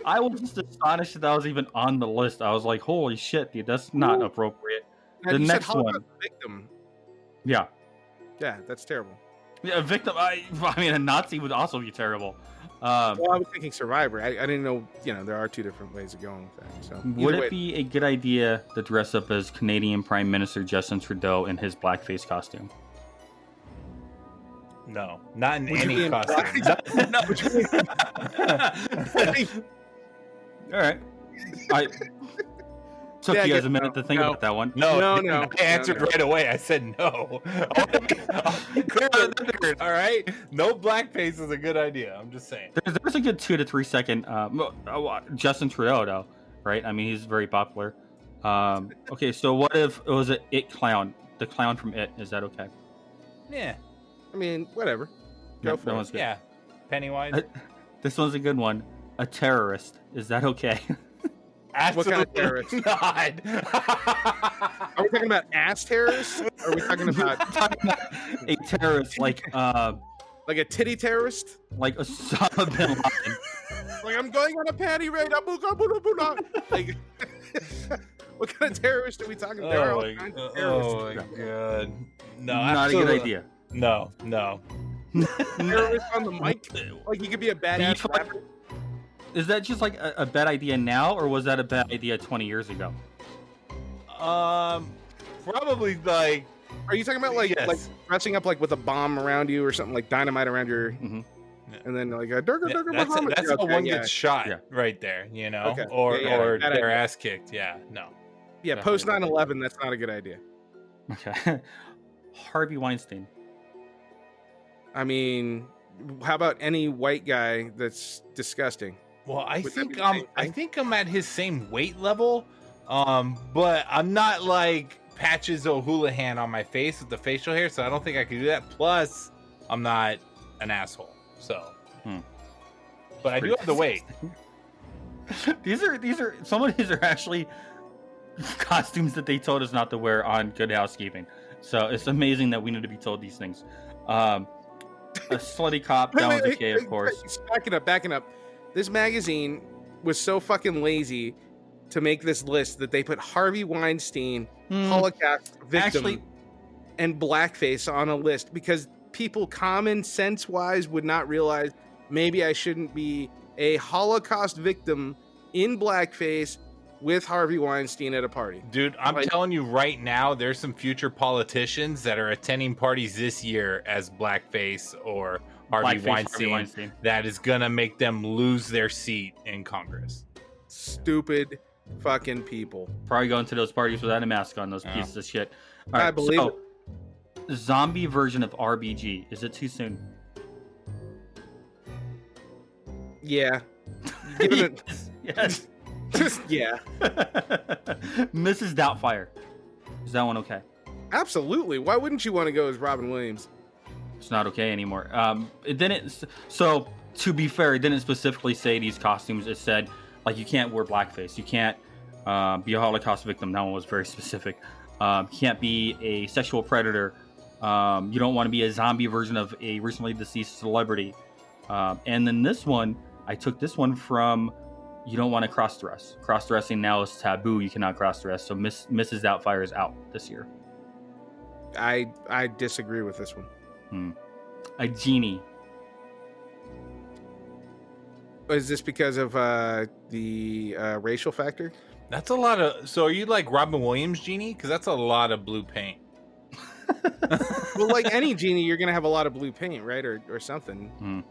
I was just astonished that was even on the list. I was like, "Holy shit, dude, that's not appropriate." Now, The you said next one. Holocaust victim. Yeah, That's terrible. a victim. I mean, a Nazi would also be terrible. Well, I was thinking survivor. I didn't know. There are two different ways of going with that. So Would either it be a good idea to dress up as Canadian Prime Minister Justin Trudeau in his blackface costume? No, not in Would you be any in costume. No. All right. I took Yeah, I you guys guess a minute no. to think No. about that one. No. No. I answered right away. I said no. I'll be clear on the record, all right? No blackface is a good idea. I'm just saying. There's a good 2 to 3 second Justin Trudeau though, right? I mean, he's very popular. Okay, so what if it was an It clown, the clown from It? Is that okay? Yeah. I mean, whatever. Go for that it. one's good. Yeah. Pennywise. This one's a good one. A terrorist. Is that okay? Absolutely What kind of terrorist? not. Are we talking about ass terrorists? Or are we talking about A terrorist like like a titty terrorist? Osama bin Laden. Like I'm going on a panty raid. Like, what kind of terrorist are we talking about? There are all kinds of terrorists. Oh my god. No, Not a good idea. No. Terrorist on the mic. Like you could be a badass rapper. Is that just like a bad idea now, or was that a bad idea 20 years ago? Probably like. Are you talking about like Yes. like dressing up like with a bomb around you or something, like dynamite around your, Mhm. and then like a durga durga That's Muhammad. how Okay, one yeah. gets shot Yeah. right there, Okay. or Yeah, bad their idea. ass kicked. Yeah, no. Yeah, post 9/11. That's not a good idea. Okay. Harvey Weinstein. I mean, how about any white guy that's disgusting? Well, I Would that think be the same I thing? think I'm at his same weight level, but I'm not like Patches O'Houlihan on my face with the facial hair, so I don't think I could do that. Plus, I'm not an asshole. So, Hmm. but I do have to wait. These are some of these are actually costumes that they told us not to wear on Good Housekeeping. So it's amazing that we need to be told these things. A slutty cop, that one's okay, of course. Backing up. This magazine was so fucking lazy to make this list that they put Harvey Weinstein, Holocaust victim, and blackface on a list because people common sense wise would not realize maybe I shouldn't be a Holocaust victim in blackface with Harvey Weinstein at a party. Dude, I'm telling you right now, there's some future politicians that are attending parties this year as blackface or Harvey Weinstein that is gonna make them lose their seat in Congress. Stupid fucking people. Probably going to those parties without a mask on, those pieces of shit. All right, I believe it. Zombie version of RBG. Is it too soon? Yeah. Give it Yes. Just yeah. Mrs. Doubtfire. Is that one okay? Absolutely. Why wouldn't you want to go as Robin Williams? It's not okay anymore. It didn't. So to be fair, it didn't specifically say these costumes. It said like you can't wear blackface. You can't be a Holocaust victim. That one was very specific. You can't be a sexual predator. You don't want to be a zombie version of a recently deceased celebrity. And then this one, I took this one from. You don't want to cross-dress. Cross-dressing now is taboo. You cannot cross-dress. So Mrs. Doubtfire is out this year. I disagree with this one. A genie. Is this because of the racial factor? That's a lot of. So are you like Robin Williams genie? Because that's a lot of blue paint. Well, like any genie, you're gonna have a lot of blue paint, right, or something.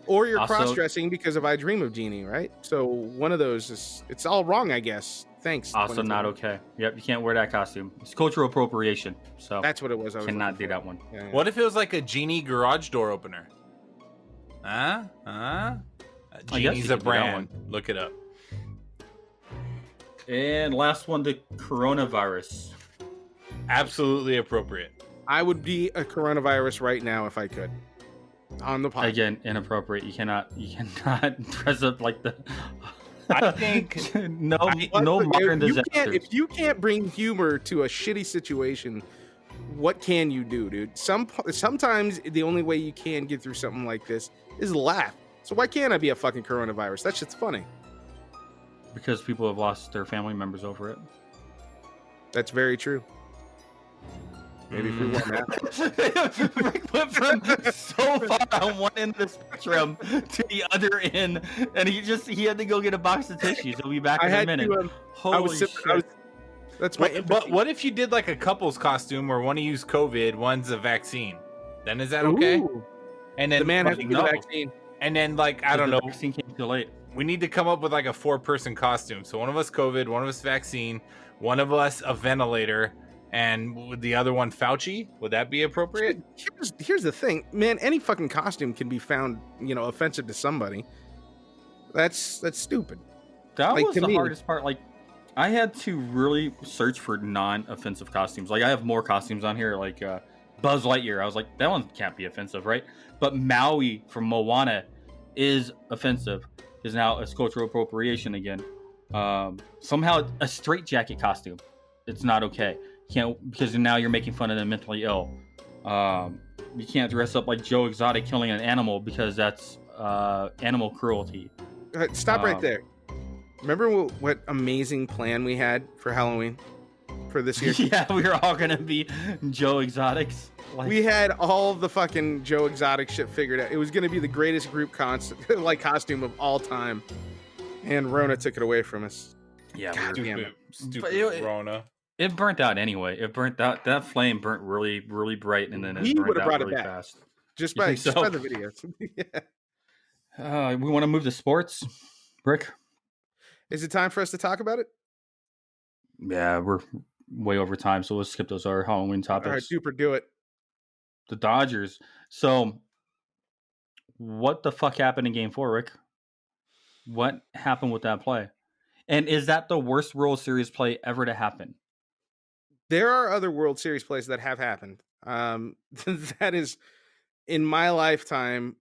Or you're cross-dressing because of I Dream of Jeannie, right? So one of those it's all wrong, I guess. Thanks. Also not okay. Yep, you can't wear that costume. It's cultural appropriation. So that's what it was. I cannot do that one. Yeah. What if it was like a genie garage door opener? Genie's a brand. Look it up. And last one, the coronavirus. Absolutely appropriate. I would be a coronavirus right now if I could. On the podcast. Again, inappropriate. You cannot dress up like the. I think no modern disaster. If you can't bring humor to a shitty situation, what can you do, dude? Sometimes the only way you can get through something like this is laugh. So why can't I be a fucking coronavirus? That shit's funny. Because people have lost their family members over it. That's very true. Maybe if we want that. Rick went from so far on one end of the spectrum to the other end, and he had to go get a box of tissues. He'll be back in a minute. Holy shit. That's my but what if you did like a couple's costume where one of you's COVID, one's a vaccine? Then is that okay? Ooh. And then the man has to get the vaccine. And then like I don't know. The vaccine came too late. We need to come up with like a 4-person costume. So one of us COVID, one of us vaccine, one of us a ventilator. And with the other one, Fauci, would that be appropriate? Here's the thing, man. Any fucking costume can be found, offensive to somebody. That's stupid. That was the hardest part. Like, I had to really search for non-offensive costumes. Like, I have more costumes on here, like Buzz Lightyear. I was like, that one can't be offensive, right? But Maui from Moana is offensive. Is now a cultural appropriation again. Somehow, a straitjacket costume, it's not okay. Can't, because now you're making fun of the mentally ill. You can't dress up like Joe Exotic killing an animal because that's animal cruelty. Stop right there. Remember what amazing plan we had for Halloween for this year? Yeah, we were all gonna be Joe Exotics. We had all the fucking Joe Exotic shit figured out. It was gonna be the greatest group costume of all time, and Rona took it away from us. Yeah, stupid Rona. It burnt out anyway. It burnt out. That flame burnt really, really bright, and then it burnt out really back fast. Just by the videos. Yeah. We want to move to sports, Rick. Is it time for us to talk about it? Yeah, we're way over time, so we'll skip those our Halloween topics. All right, super, do it. The Dodgers. So, what the fuck happened in Game 4, Rick? What happened with that play? And is that the worst World Series play ever to happen? There are other World Series plays that have happened. That is, in my lifetime,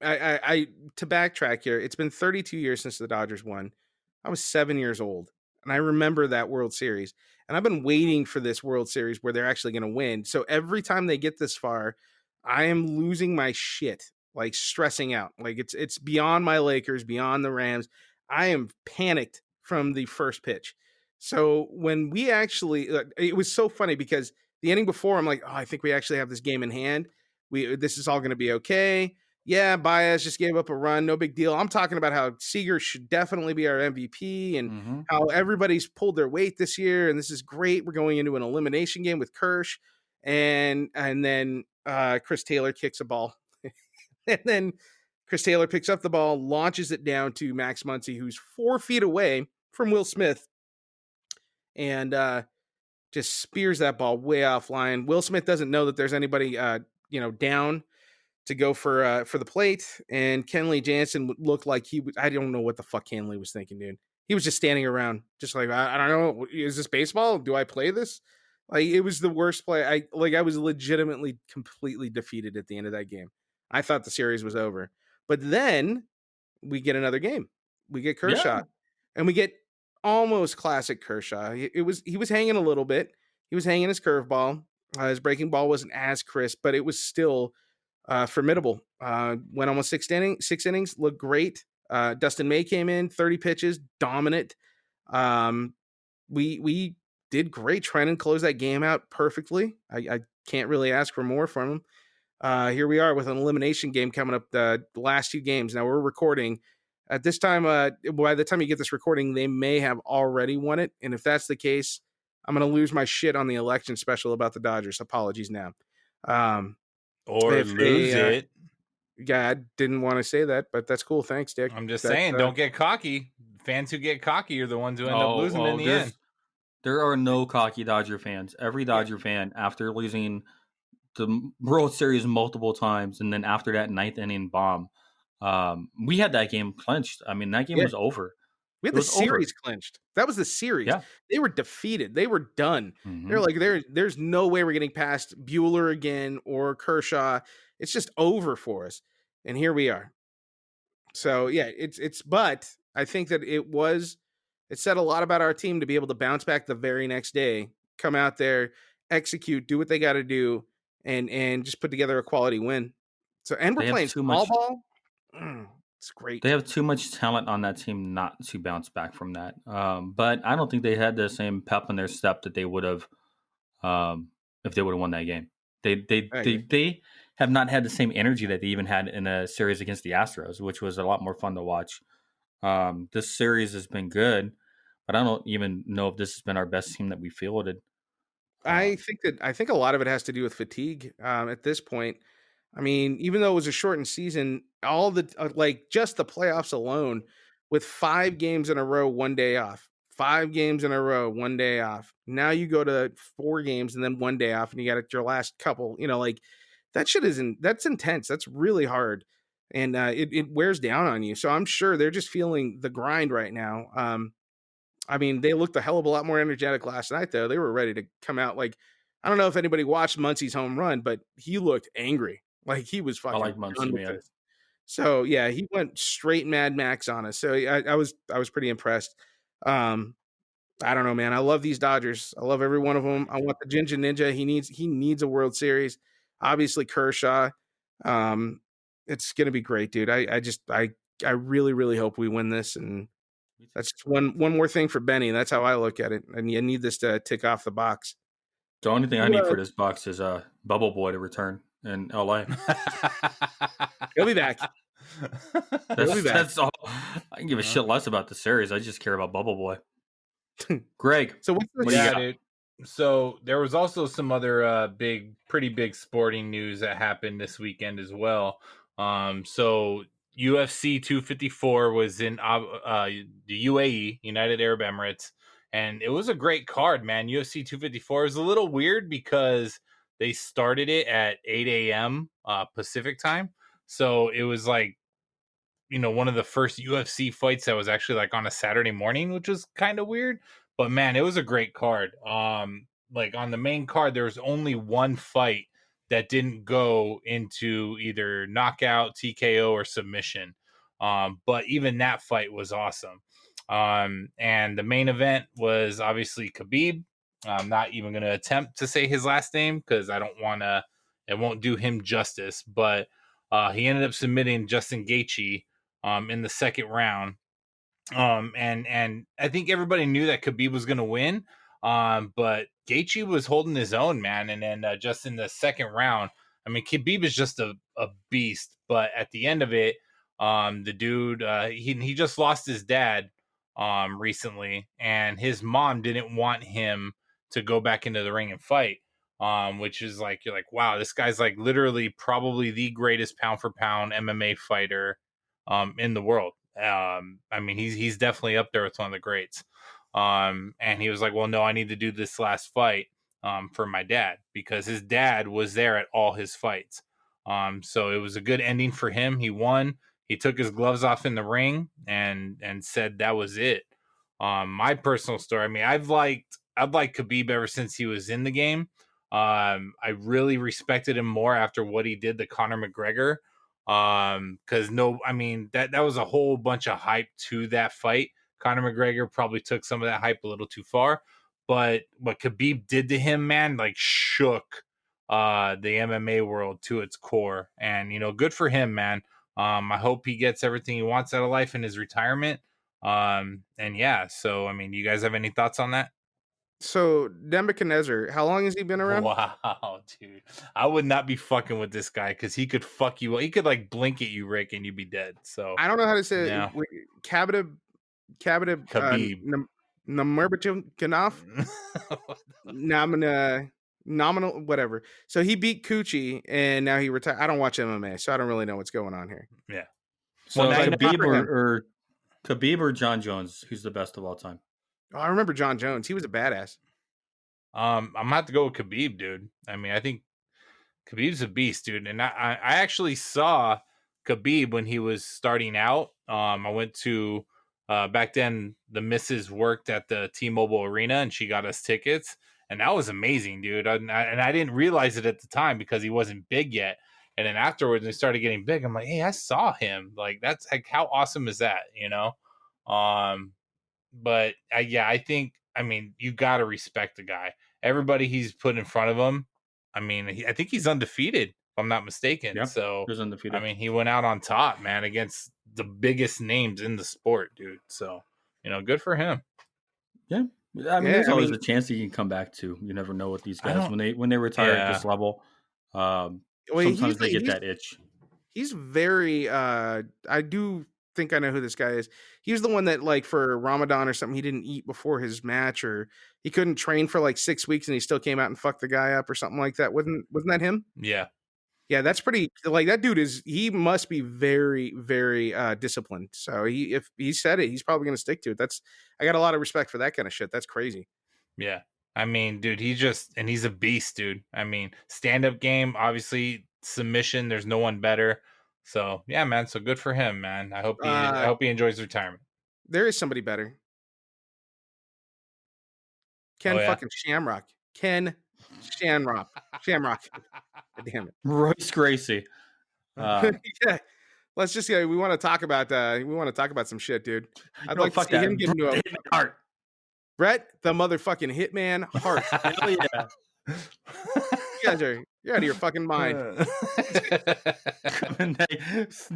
I to backtrack here, it's been 32 years since the Dodgers won. I was 7 years old, and I remember that World Series. And I've been waiting for this World Series where they're actually going to win. So every time they get this far, I am losing my shit, like stressing out. Like it's beyond my Lakers, beyond the Rams. I am panicked from the first pitch. So when we actually, it was so funny because the inning before, I'm like, oh, I think we actually have this game in hand. This is all going to be okay. Yeah, Baez just gave up a run, no big deal. I'm talking about how Seager should definitely be our MVP and Mm-hmm. how everybody's pulled their weight this year, and this is great. We're going into an elimination game with Kirsch, and then Chris Taylor kicks a ball, and then Chris Taylor picks up the ball, launches it down to Max Muncy, who's 4 feet away from Will Smith, and just spears that ball way offline. Will Smith doesn't know that there's anybody down to go for the plate, and Kenley Jansen looked like he was. I don't know what the fuck Kenley was thinking, dude. He was just standing around, just like, I don't know. Is this baseball? Do I play this? Like, it was the worst play. I was legitimately completely defeated at the end of that game. I thought the series was over, but then we get another game. We get Kershaw, Yeah. and we get almost classic Kershaw. He was hanging a little bit. He was hanging his curveball. His breaking ball wasn't as crisp, but it was still formidable. Went almost 6 innings, looked great. Dustin May came in, 30 pitches, dominant. We did great. Trennan closed that game out perfectly. I can't really ask for more from him. Here we are with an elimination game coming up, the last 2 games. Now we're recording at this time. By the time you get this recording, they may have already won it. And if that's the case, I'm going to lose my shit on the election special about the Dodgers. Apologies now. Or if lose they, it. Yeah, I didn't want to say that, but that's cool. Thanks, Dick. I'm just That's, saying, don't get cocky. Fans who get cocky are the ones who end up losing in the end. There are no cocky Dodger fans. Every Dodger fan, after losing the World Series multiple times, and then after that 9th inning bomb, we had that game clinched. I mean, that game was over. We had It the was over. series clinched. That was the series. Yeah. They were defeated. They were done. Mhm. They're like, there's no way we're getting past Bueller again or Kershaw. It's just over for us. And here we are. So yeah, but I think that it said a lot about our team to be able to bounce back the very next day, come out there, execute, do what they got to do, and just put together a quality win. So, and we're They have playing too small much- ball. It's great. They have too much talent on that team not to bounce back from that. But I don't think they had the same pep in their step that they would have if they would have won that game. They have not had the same energy that they even had in a series against the Astros, which was a lot more fun to watch. This series has been good, but I don't even know if this has been our best team that we fielded. I think a lot of it has to do with fatigue at this point. I mean, even though it was a shortened season, all the just the playoffs alone, with 5 games in a row, 1 day off, 5 games in a row, 1 day off. Now you go to 4 games and then 1 day off, and you got your last couple. That shit that's intense. That's really hard, and it wears down on you. So I'm sure they're just feeling the grind right now. I mean, they looked a hell of a lot more energetic last night, though. They were ready to come out. Like, I don't know if anybody watched Muncy's home run, but he looked angry. Like, he was fucking. I like Muncy, man. So yeah, he went straight Mad Max on us. So I was pretty impressed. I don't know, man. I love these Dodgers. I love every one of them. I want the Ginger Ninja. He needs a World Series. Obviously Kershaw. It's gonna be great, dude. I really, really hope we win this, and that's just one more thing for Benny. That's how I look at it. And you need this to tick off the box. The only thing I need for this box is Bubble Boy to return in LA. He'll be back. That's all. I can give a shit less about the series. I just care about Bubble Boy. Greg, So what's the What do you got? Dude. So there was also some other pretty big sporting news that happened this weekend as well. So UFC 254 was in the UAE, United Arab Emirates, and it was a great card, man. UFC 254 is a little weird because they started it at 8 a.m. Pacific time, so it was like, one of the first UFC fights that was actually like on a Saturday morning, which was kind of weird. But man, it was a great card. Like on the main card, there was only one fight that didn't go into either knockout, TKO, or submission. But even that fight was awesome. And the main event was obviously Khabib. I'm not even going to attempt to say his last name because I don't want to, it won't do him justice. But he ended up submitting Justin Gaethje in the second round. And I think everybody knew that Khabib was going to win. But Gaethje was holding his own, man. And then just in the second round, I mean, Khabib is just a beast. But at the end of it, the dude, he just lost his dad recently, and his mom didn't want him to go back into the ring and fight. Which is like, you're like, wow, this guy's like literally probably the greatest pound for pound MMA fighter in the world. I mean, he's definitely up there with one of the greats. And he was like, well, no, I need to do this last fight for my dad, because his dad was there at all his fights. So it was a good ending for him. He won. He took his gloves off in the ring and said that was it. My personal story, I mean, I've liked Khabib ever since he was in the game. I really respected him more after what he did to Conor McGregor. Because that was a whole bunch of hype to that fight. Conor McGregor probably took some of that hype a little too far, but what Khabib did to him, man, like shook the MMA world to its core. And good for him, man. I hope he gets everything he wants out of life in his retirement. And yeah, so I mean, you guys have any thoughts on that? So Nebuchadnezzar, how long has he been around? Wow, dude. I would not be fucking with this guy because he could fuck you. He could like blink at you, Rick, and you'd be dead. So I don't know how to say yeah. it. Khabib Nurmagomedov. Nominal, whatever. So he beat Coochie, and now he retired. I don't watch MMA, so I don't really know what's going on here. Yeah. So Well, Khabib or John Jones, who's the best of all time? Oh, I remember John Jones. He was a badass. I'm gonna have to go with Khabib, dude. I mean, I think Khabib's a beast, dude. And I actually saw Khabib when he was starting out. I went to back then the missus worked at the T-Mobile Arena and she got us tickets, and that was amazing, dude. And I didn't realize it at the time because he wasn't big yet. And then afterwards, they started getting big. I'm like, hey, I saw him. Like, that's like, how awesome is that, But I think, I mean, you got to respect the guy. Everybody he's put in front of him, I mean, I think he's undefeated, if I'm not mistaken. Yeah, so, he was undefeated. I mean, he went out on top, man, against the biggest names in the sport, dude. So, good for him. Yeah. I mean, there's always a chance he can come back too. You never know with these guys when they retire at this level. Sometimes they get that itch. He's very. I do think I know who this guy is. He was the one that, like, for Ramadan or something, he didn't eat before his match, or he couldn't train for like 6 weeks, and he still came out and fucked the guy up or something like that. Wasn't that him? Yeah. Yeah, that's pretty. Like, that dude he must be very, very disciplined. So if he said it, he's probably going to stick to it. I got a lot of respect for that kind of shit. That's crazy. Yeah. I mean, dude, he's a beast, dude. I mean, stand-up game, obviously, submission, there's no one better. So yeah, man. So good for him, man. I hope he enjoys retirement. There is somebody better. Ken fucking Shamrock. Ken Shamrock. Damn it. Royce Gracie. Yeah. Let's just we want to talk about some shit, dude. I'd like to see him get into a Hart. Brett, the motherfucking Hitman Hart. Hell yeah. You're out of your fucking mind.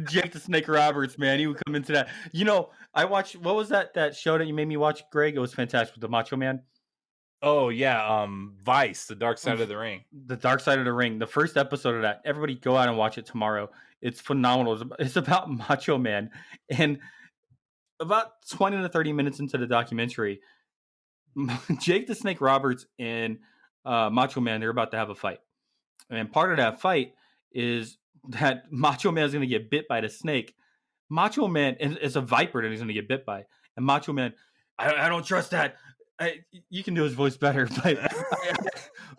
Jake the Snake Roberts, man. He would come into that. I watched, what was that show that you made me watch, Greg? It was fantastic with the Macho Man. Oh yeah, Vice, The Dark Side of the Ring. The Dark Side of the Ring. The first episode of that. Everybody go out and watch it tomorrow. It's phenomenal. It's about Macho Man. And about 20 to 30 minutes into the documentary, Jake the Snake Roberts and Macho Man, they're about to have a fight. And part of that fight is that Macho Man is going to get bit by the snake. Macho Man is a viper that he's going to get bit by. And Macho Man, I don't trust that. You can do his voice better, but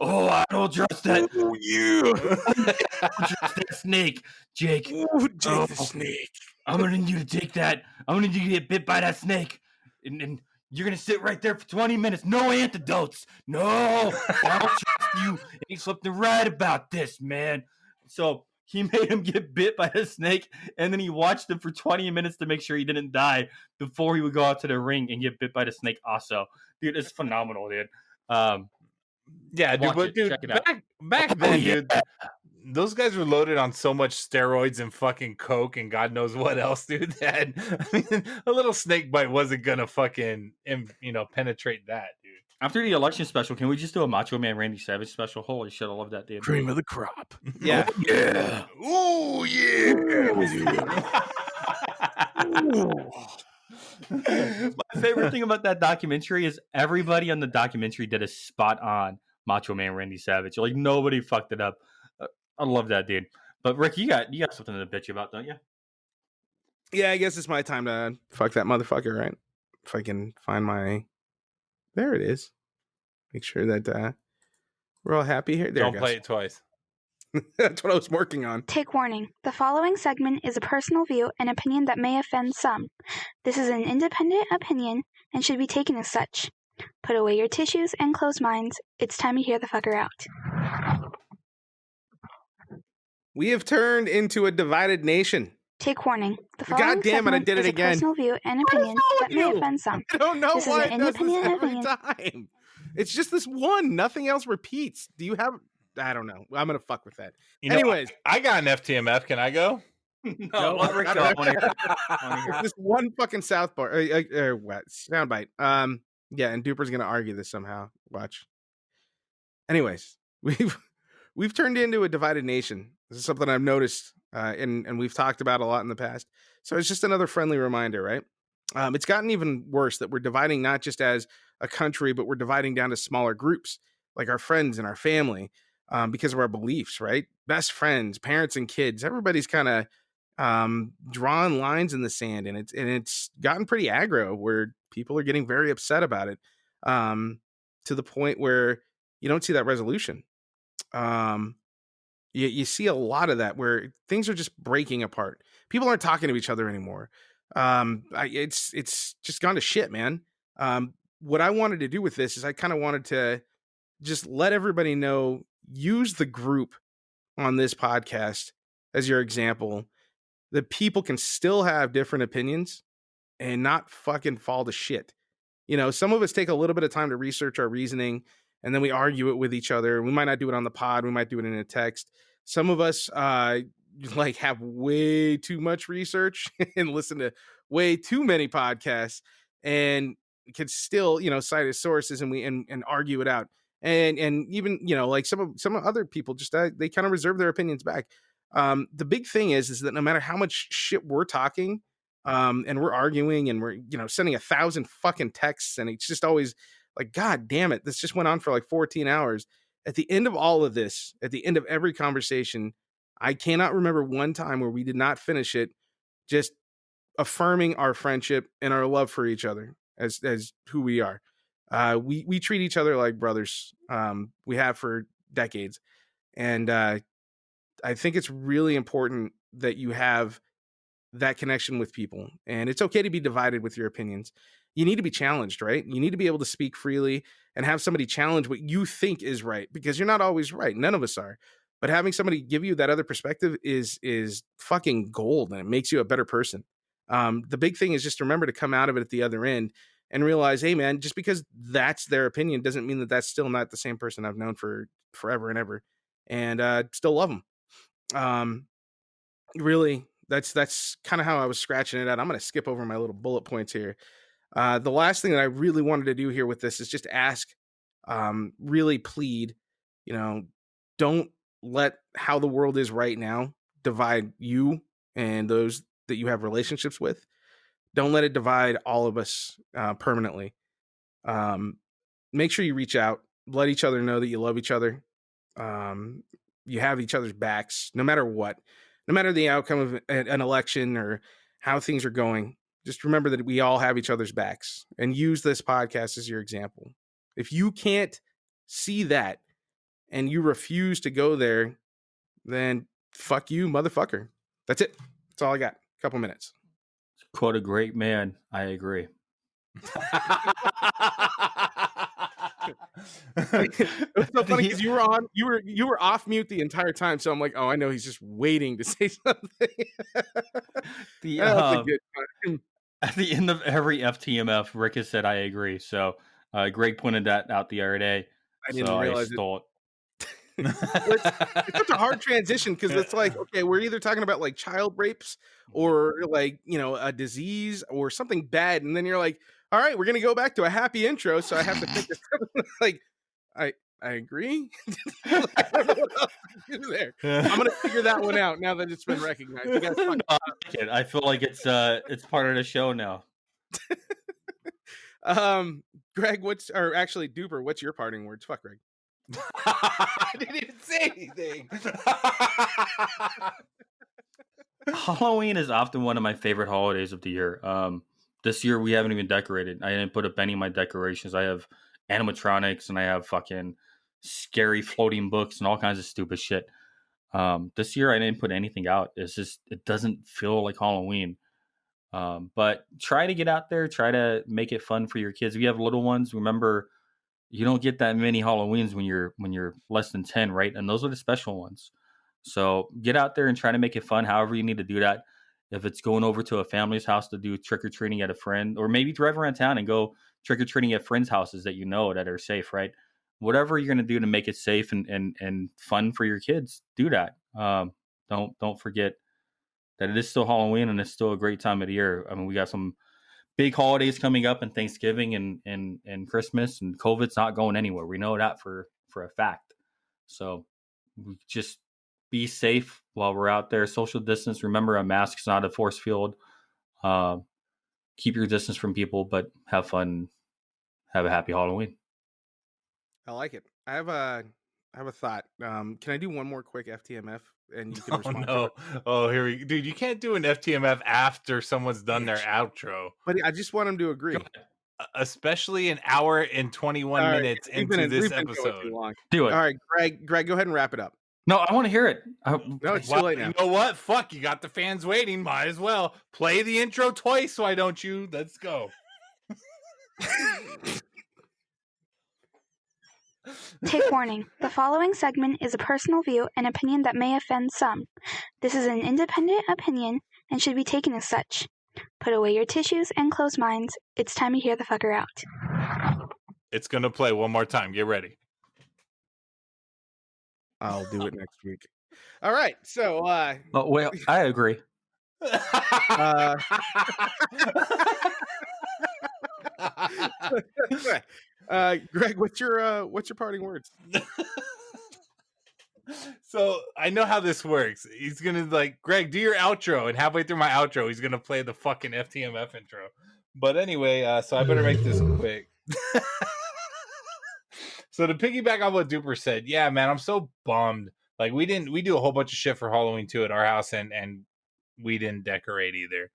I don't trust that. Oh, yeah. I don't trust that snake, Jake. Oh, Jake the Snake. I'm going to need you to take that. I'm going to need you to get bit by that snake. And you're going to sit right there for 20 minutes. No antidotes. No. I don't trust you ain't something right about this, man. So he made him get bit by a snake, and then he watched him for 20 minutes to make sure he didn't die before he would go out to the ring and get bit by the snake also. Dude, it's phenomenal, dude. Yeah, dude, but dude, check it out. back then, dude, those guys were loaded on so much steroids and fucking coke and God knows what else, dude. That a little snake bite wasn't gonna fucking penetrate that, dude. After the election special, can we just do a Macho Man Randy Savage special? Holy shit, I love that, dude. Cream of the crop. Yeah. Oh, yeah. My favorite thing about that documentary is everybody on the documentary did a spot on Macho Man Randy Savage. Like nobody fucked it up. I love that, dude. But Rick, you got something to bitch about, don't you? Yeah, I guess it's my time to fuck that motherfucker, right? If I can find my... There it is. Make sure that we're all happy here. There Don't play it twice. That's what I was working on. Take warning. The following segment is a personal view and opinion that may offend some. This is an independent opinion and should be taken as such. Put away your tissues and closed minds. It's time to hear the fucker out. We have turned into a divided nation. Take warning. The following God damn it, I segment did it is a again. personal view and opinion that may offend some. I don't know This is why an it does this independent every opinion. time. It's just this one. Nothing else repeats. Do you have... I don't know. I'm going to fuck with that. Anyways. I got an FTMF. Can I go? No, let Rick go. I wanna hear. This one fucking South bar what soundbite. Yeah, and Duper's gonna argue this somehow. Watch. Anyways, we've turned into a divided nation. This is something I've noticed, and we've talked about a lot in the past. So it's just another friendly reminder, right? It's gotten even worse that we're dividing not just as a country, but we're dividing down to smaller groups, like our friends and our family, because of our beliefs, right? Best friends, parents, and kids. Everybody's kind of drawing lines in the sand, and it's gotten pretty aggro where people are getting very upset about it, to the point where you don't see that resolution. You see a lot of that where things are just breaking apart. People aren't talking to each other anymore. It's just gone to shit, man. What I wanted to do with this is I kind of wanted to just let everybody know, use the group on this podcast as your example, that people can still have different opinions and not fucking fall to shit. Some of us take a little bit of time to research our reasoning, and then we argue it with each other. We might not do it on the pod. We might do it in a text. Some of us have way too much research and listen to way too many podcasts and can still, cite as sources and argue it out. And even, some other people just, they kind of reserve their opinions back. The big thing is that no matter how much shit we're talking, and we're arguing and we're, sending 1,000 fucking texts, and it's just always like, God damn it, this just went on for like 14 hours. At the end of all of this, at the end of every conversation, I cannot remember one time where we did not finish it just affirming our friendship and our love for each other as who we are. We treat each other like brothers. We have for decades. And I think it's really important that you have that connection with people. And it's okay to be divided with your opinions. You need to be challenged, right? You need to be able to speak freely and have somebody challenge what you think is right, because you're not always right. None of us are. But having somebody give you that other perspective is fucking gold, and it makes you a better person. The big thing is just remember to come out of it at the other end and realize, hey, man, just because that's their opinion doesn't mean that that's still not the same person I've known for forever and ever, and still love them. Really, that's kind of how I was scratching it out. I'm going to skip over my little bullet points here. The last thing that I really wanted to do here with this is just ask, really plead, don't let how the world is right now divide you and those that you have relationships with. Don't let it divide all of us permanently. Make sure you reach out, let each other know that you love each other. You have each other's backs, no matter what, no matter the outcome of an election or how things are going. Just remember that we all have each other's backs, and use this podcast as your example. If you can't see that and you refuse to go there, then fuck you, motherfucker. That's it. That's all I got. Couple minutes. Quote a great man. I agree. It was so funny because you were off mute the entire time, so I'm like, oh, I know he's just waiting to say something. That's a good time. At the end of every FTMF, Rick has said, "I agree." So Greg pointed that out the other day. I didn't realize I stole it. It's such a hard transition because it's like, okay, we're either talking about like child rapes or like, a disease or something bad, and then you're like, all right, we're gonna go back to a happy intro, so I have to pick this up. Like, I agree. I don't know what else to do there. I'm gonna figure that one out now that it's been recognized. You guys I feel like it's part of the show now. Greg, actually Duper, what's your parting words? Fuck Greg. I didn't even say anything. Halloween is often one of my favorite holidays of the year. This year we haven't even decorated. I didn't put up any of my decorations. I have animatronics and I have fucking scary floating books and all kinds of stupid shit. This year I didn't put anything out. It's just, it doesn't feel like Halloween. But try to get out there, try to make it fun for your kids. If you have little ones, remember you don't get that many Halloweens when you're less than 10, right? And those are the special ones. So get out there and try to make it fun however you need to do that. If it's going over to a family's house to do trick-or-treating at a friend, or maybe drive around town and go trick-or-treating at friends' houses that that are safe, right? Whatever you're going to do to make it safe and fun for your kids, do that. Don't forget that it is still Halloween and it's still a great time of the year. I mean, we got some big holidays coming up, and Thanksgiving and Christmas, and COVID's not going anywhere. We know that for a fact. So we just be safe while we're out there. Social distance. Remember, a mask is not a force field. Keep your distance from people, but have fun. Have a happy Halloween. I like it. I have a thought. Can I do one more quick FTMF? And you can respond. No. Oh, here we go. Dude, you can't do an FTMF after someone's done their outro. But I just want them to agree. Especially an hour and 21 minutes into this episode. Do it. All right, Greg, go ahead and wrap it up. No, I want to hear it. No, it's too late now. You know what? Fuck, you got the fans waiting. Might as well play the intro twice, why don't you? Let's go. Take warning. The following segment is a personal view and opinion that may offend some. This is an independent opinion and should be taken as such. Put away your tissues and close minds. It's time to hear the fucker out. It's going to play one more time. Get ready. I'll do it next week. All right. So, oh, well, I agree. Greg, what's your parting words? So I know how this works. He's gonna Greg, do your outro, and halfway through my outro, he's gonna play the fucking FTMF intro. But anyway, so I better make this quick. So to piggyback on what Duper said, yeah, man, I'm so bummed. Like we do a whole bunch of shit for Halloween too at our house, and we didn't decorate either.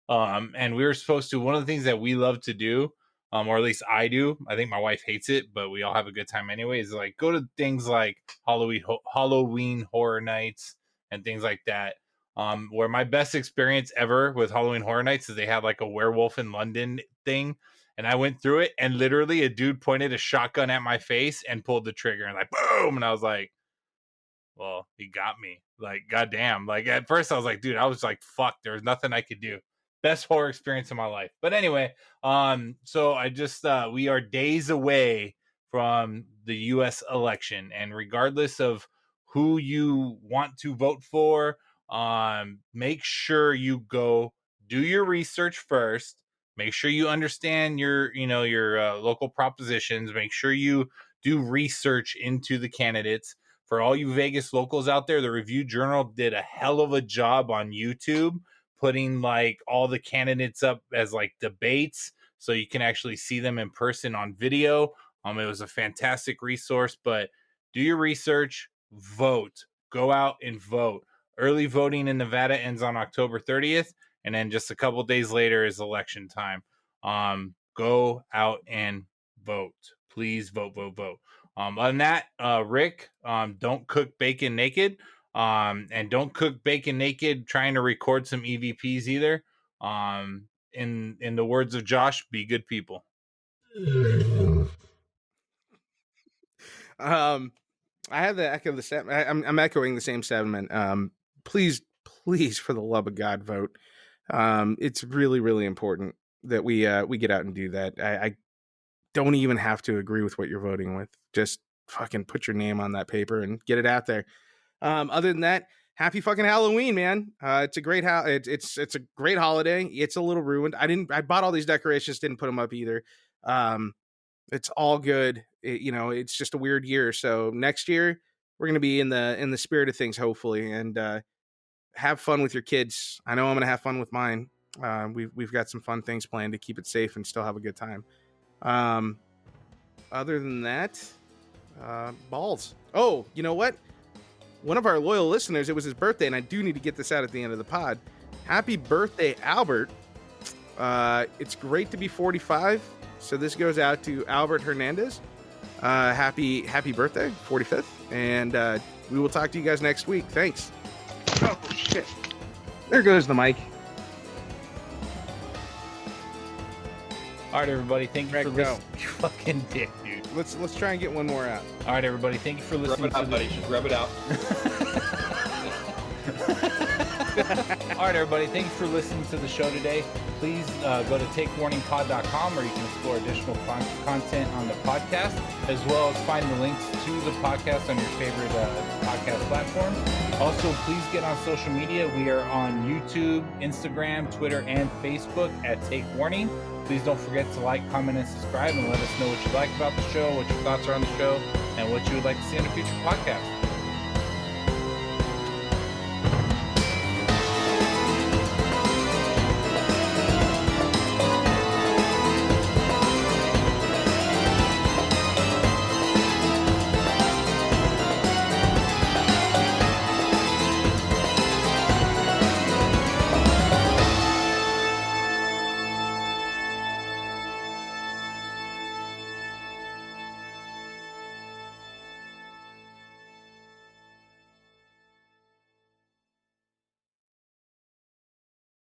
And we were supposed to. One of the things that we love to do, or at least I do. I think my wife hates it, but we all have a good time anyway. Is like go to things like Halloween Horror Nights and things like that. Where my best experience ever with Halloween Horror Nights is they had like a werewolf in London thing. And I went through it, and literally a dude pointed a shotgun at my face and pulled the trigger, and like boom, and I was like, "Well, he got me." Like, goddamn. Like at first, I was like, "Dude," I was like, "Fuck." There was nothing I could do. Best horror experience of my life. But anyway, so I just we are days away from the U.S. election, and regardless of who you want to vote for, make sure you go do your research first. Make sure you understand your local propositions. Make sure you do research into the candidates. For all you Vegas locals out there, the Review Journal did a hell of a job on YouTube, putting like all the candidates up as like debates, so you can actually see them in person on video. It was a fantastic resource. But do your research, vote, go out and vote. Early voting in Nevada ends on October 30th. And then just a couple days later is election time. Go out and vote. Please vote. Other than that, Rick, don't cook bacon naked. And don't cook bacon naked trying to record some EVPs either. In the words of Josh, be good people. I have the echo the I'm echoing the same sentiment. Please, for the love of God, vote. It's really, really important that we get out and do that. I don't even have to agree with what you're voting with. Just fucking put your name on that paper and get it out there. Other than that, happy fucking Halloween, man. It's a great it's a great holiday. It's a little ruined. I bought all these decorations, didn't put them up either. It's all good. It's just a weird year. So next year we're gonna be in the spirit of things, hopefully, and have fun with your kids. I know I'm gonna have fun with mine. We've got some fun things planned to keep it safe and still have a good time. Other than that, balls. Oh, you know what? One of our loyal listeners, it was his birthday, and I do need to get this out at the end of the pod. Happy birthday, Albert. It's great to be 45. So this goes out to Albert Hernandez. Happy birthday, 45th. And we will talk to you guys next week. Thanks. Oh, shit. There goes the mic. All right, everybody. Thank you for listening. You fucking dick, dude. Let's try and get one more out. All right, everybody. Thank you for listening. Rub it out, buddy. Just rub it out. All right, everybody. Thank you for listening to the show today. Please go to takewarningpod.com, where you can explore additional content on the podcast, as well as find the links to the podcast on your favorite podcast platforms. Also, please get on social media. We are on YouTube, Instagram, Twitter, and Facebook at Take Warning. Please don't forget to like, comment, and subscribe, and let us know what you like about the show, what your thoughts are on the show, and what you would like to see in a future podcast.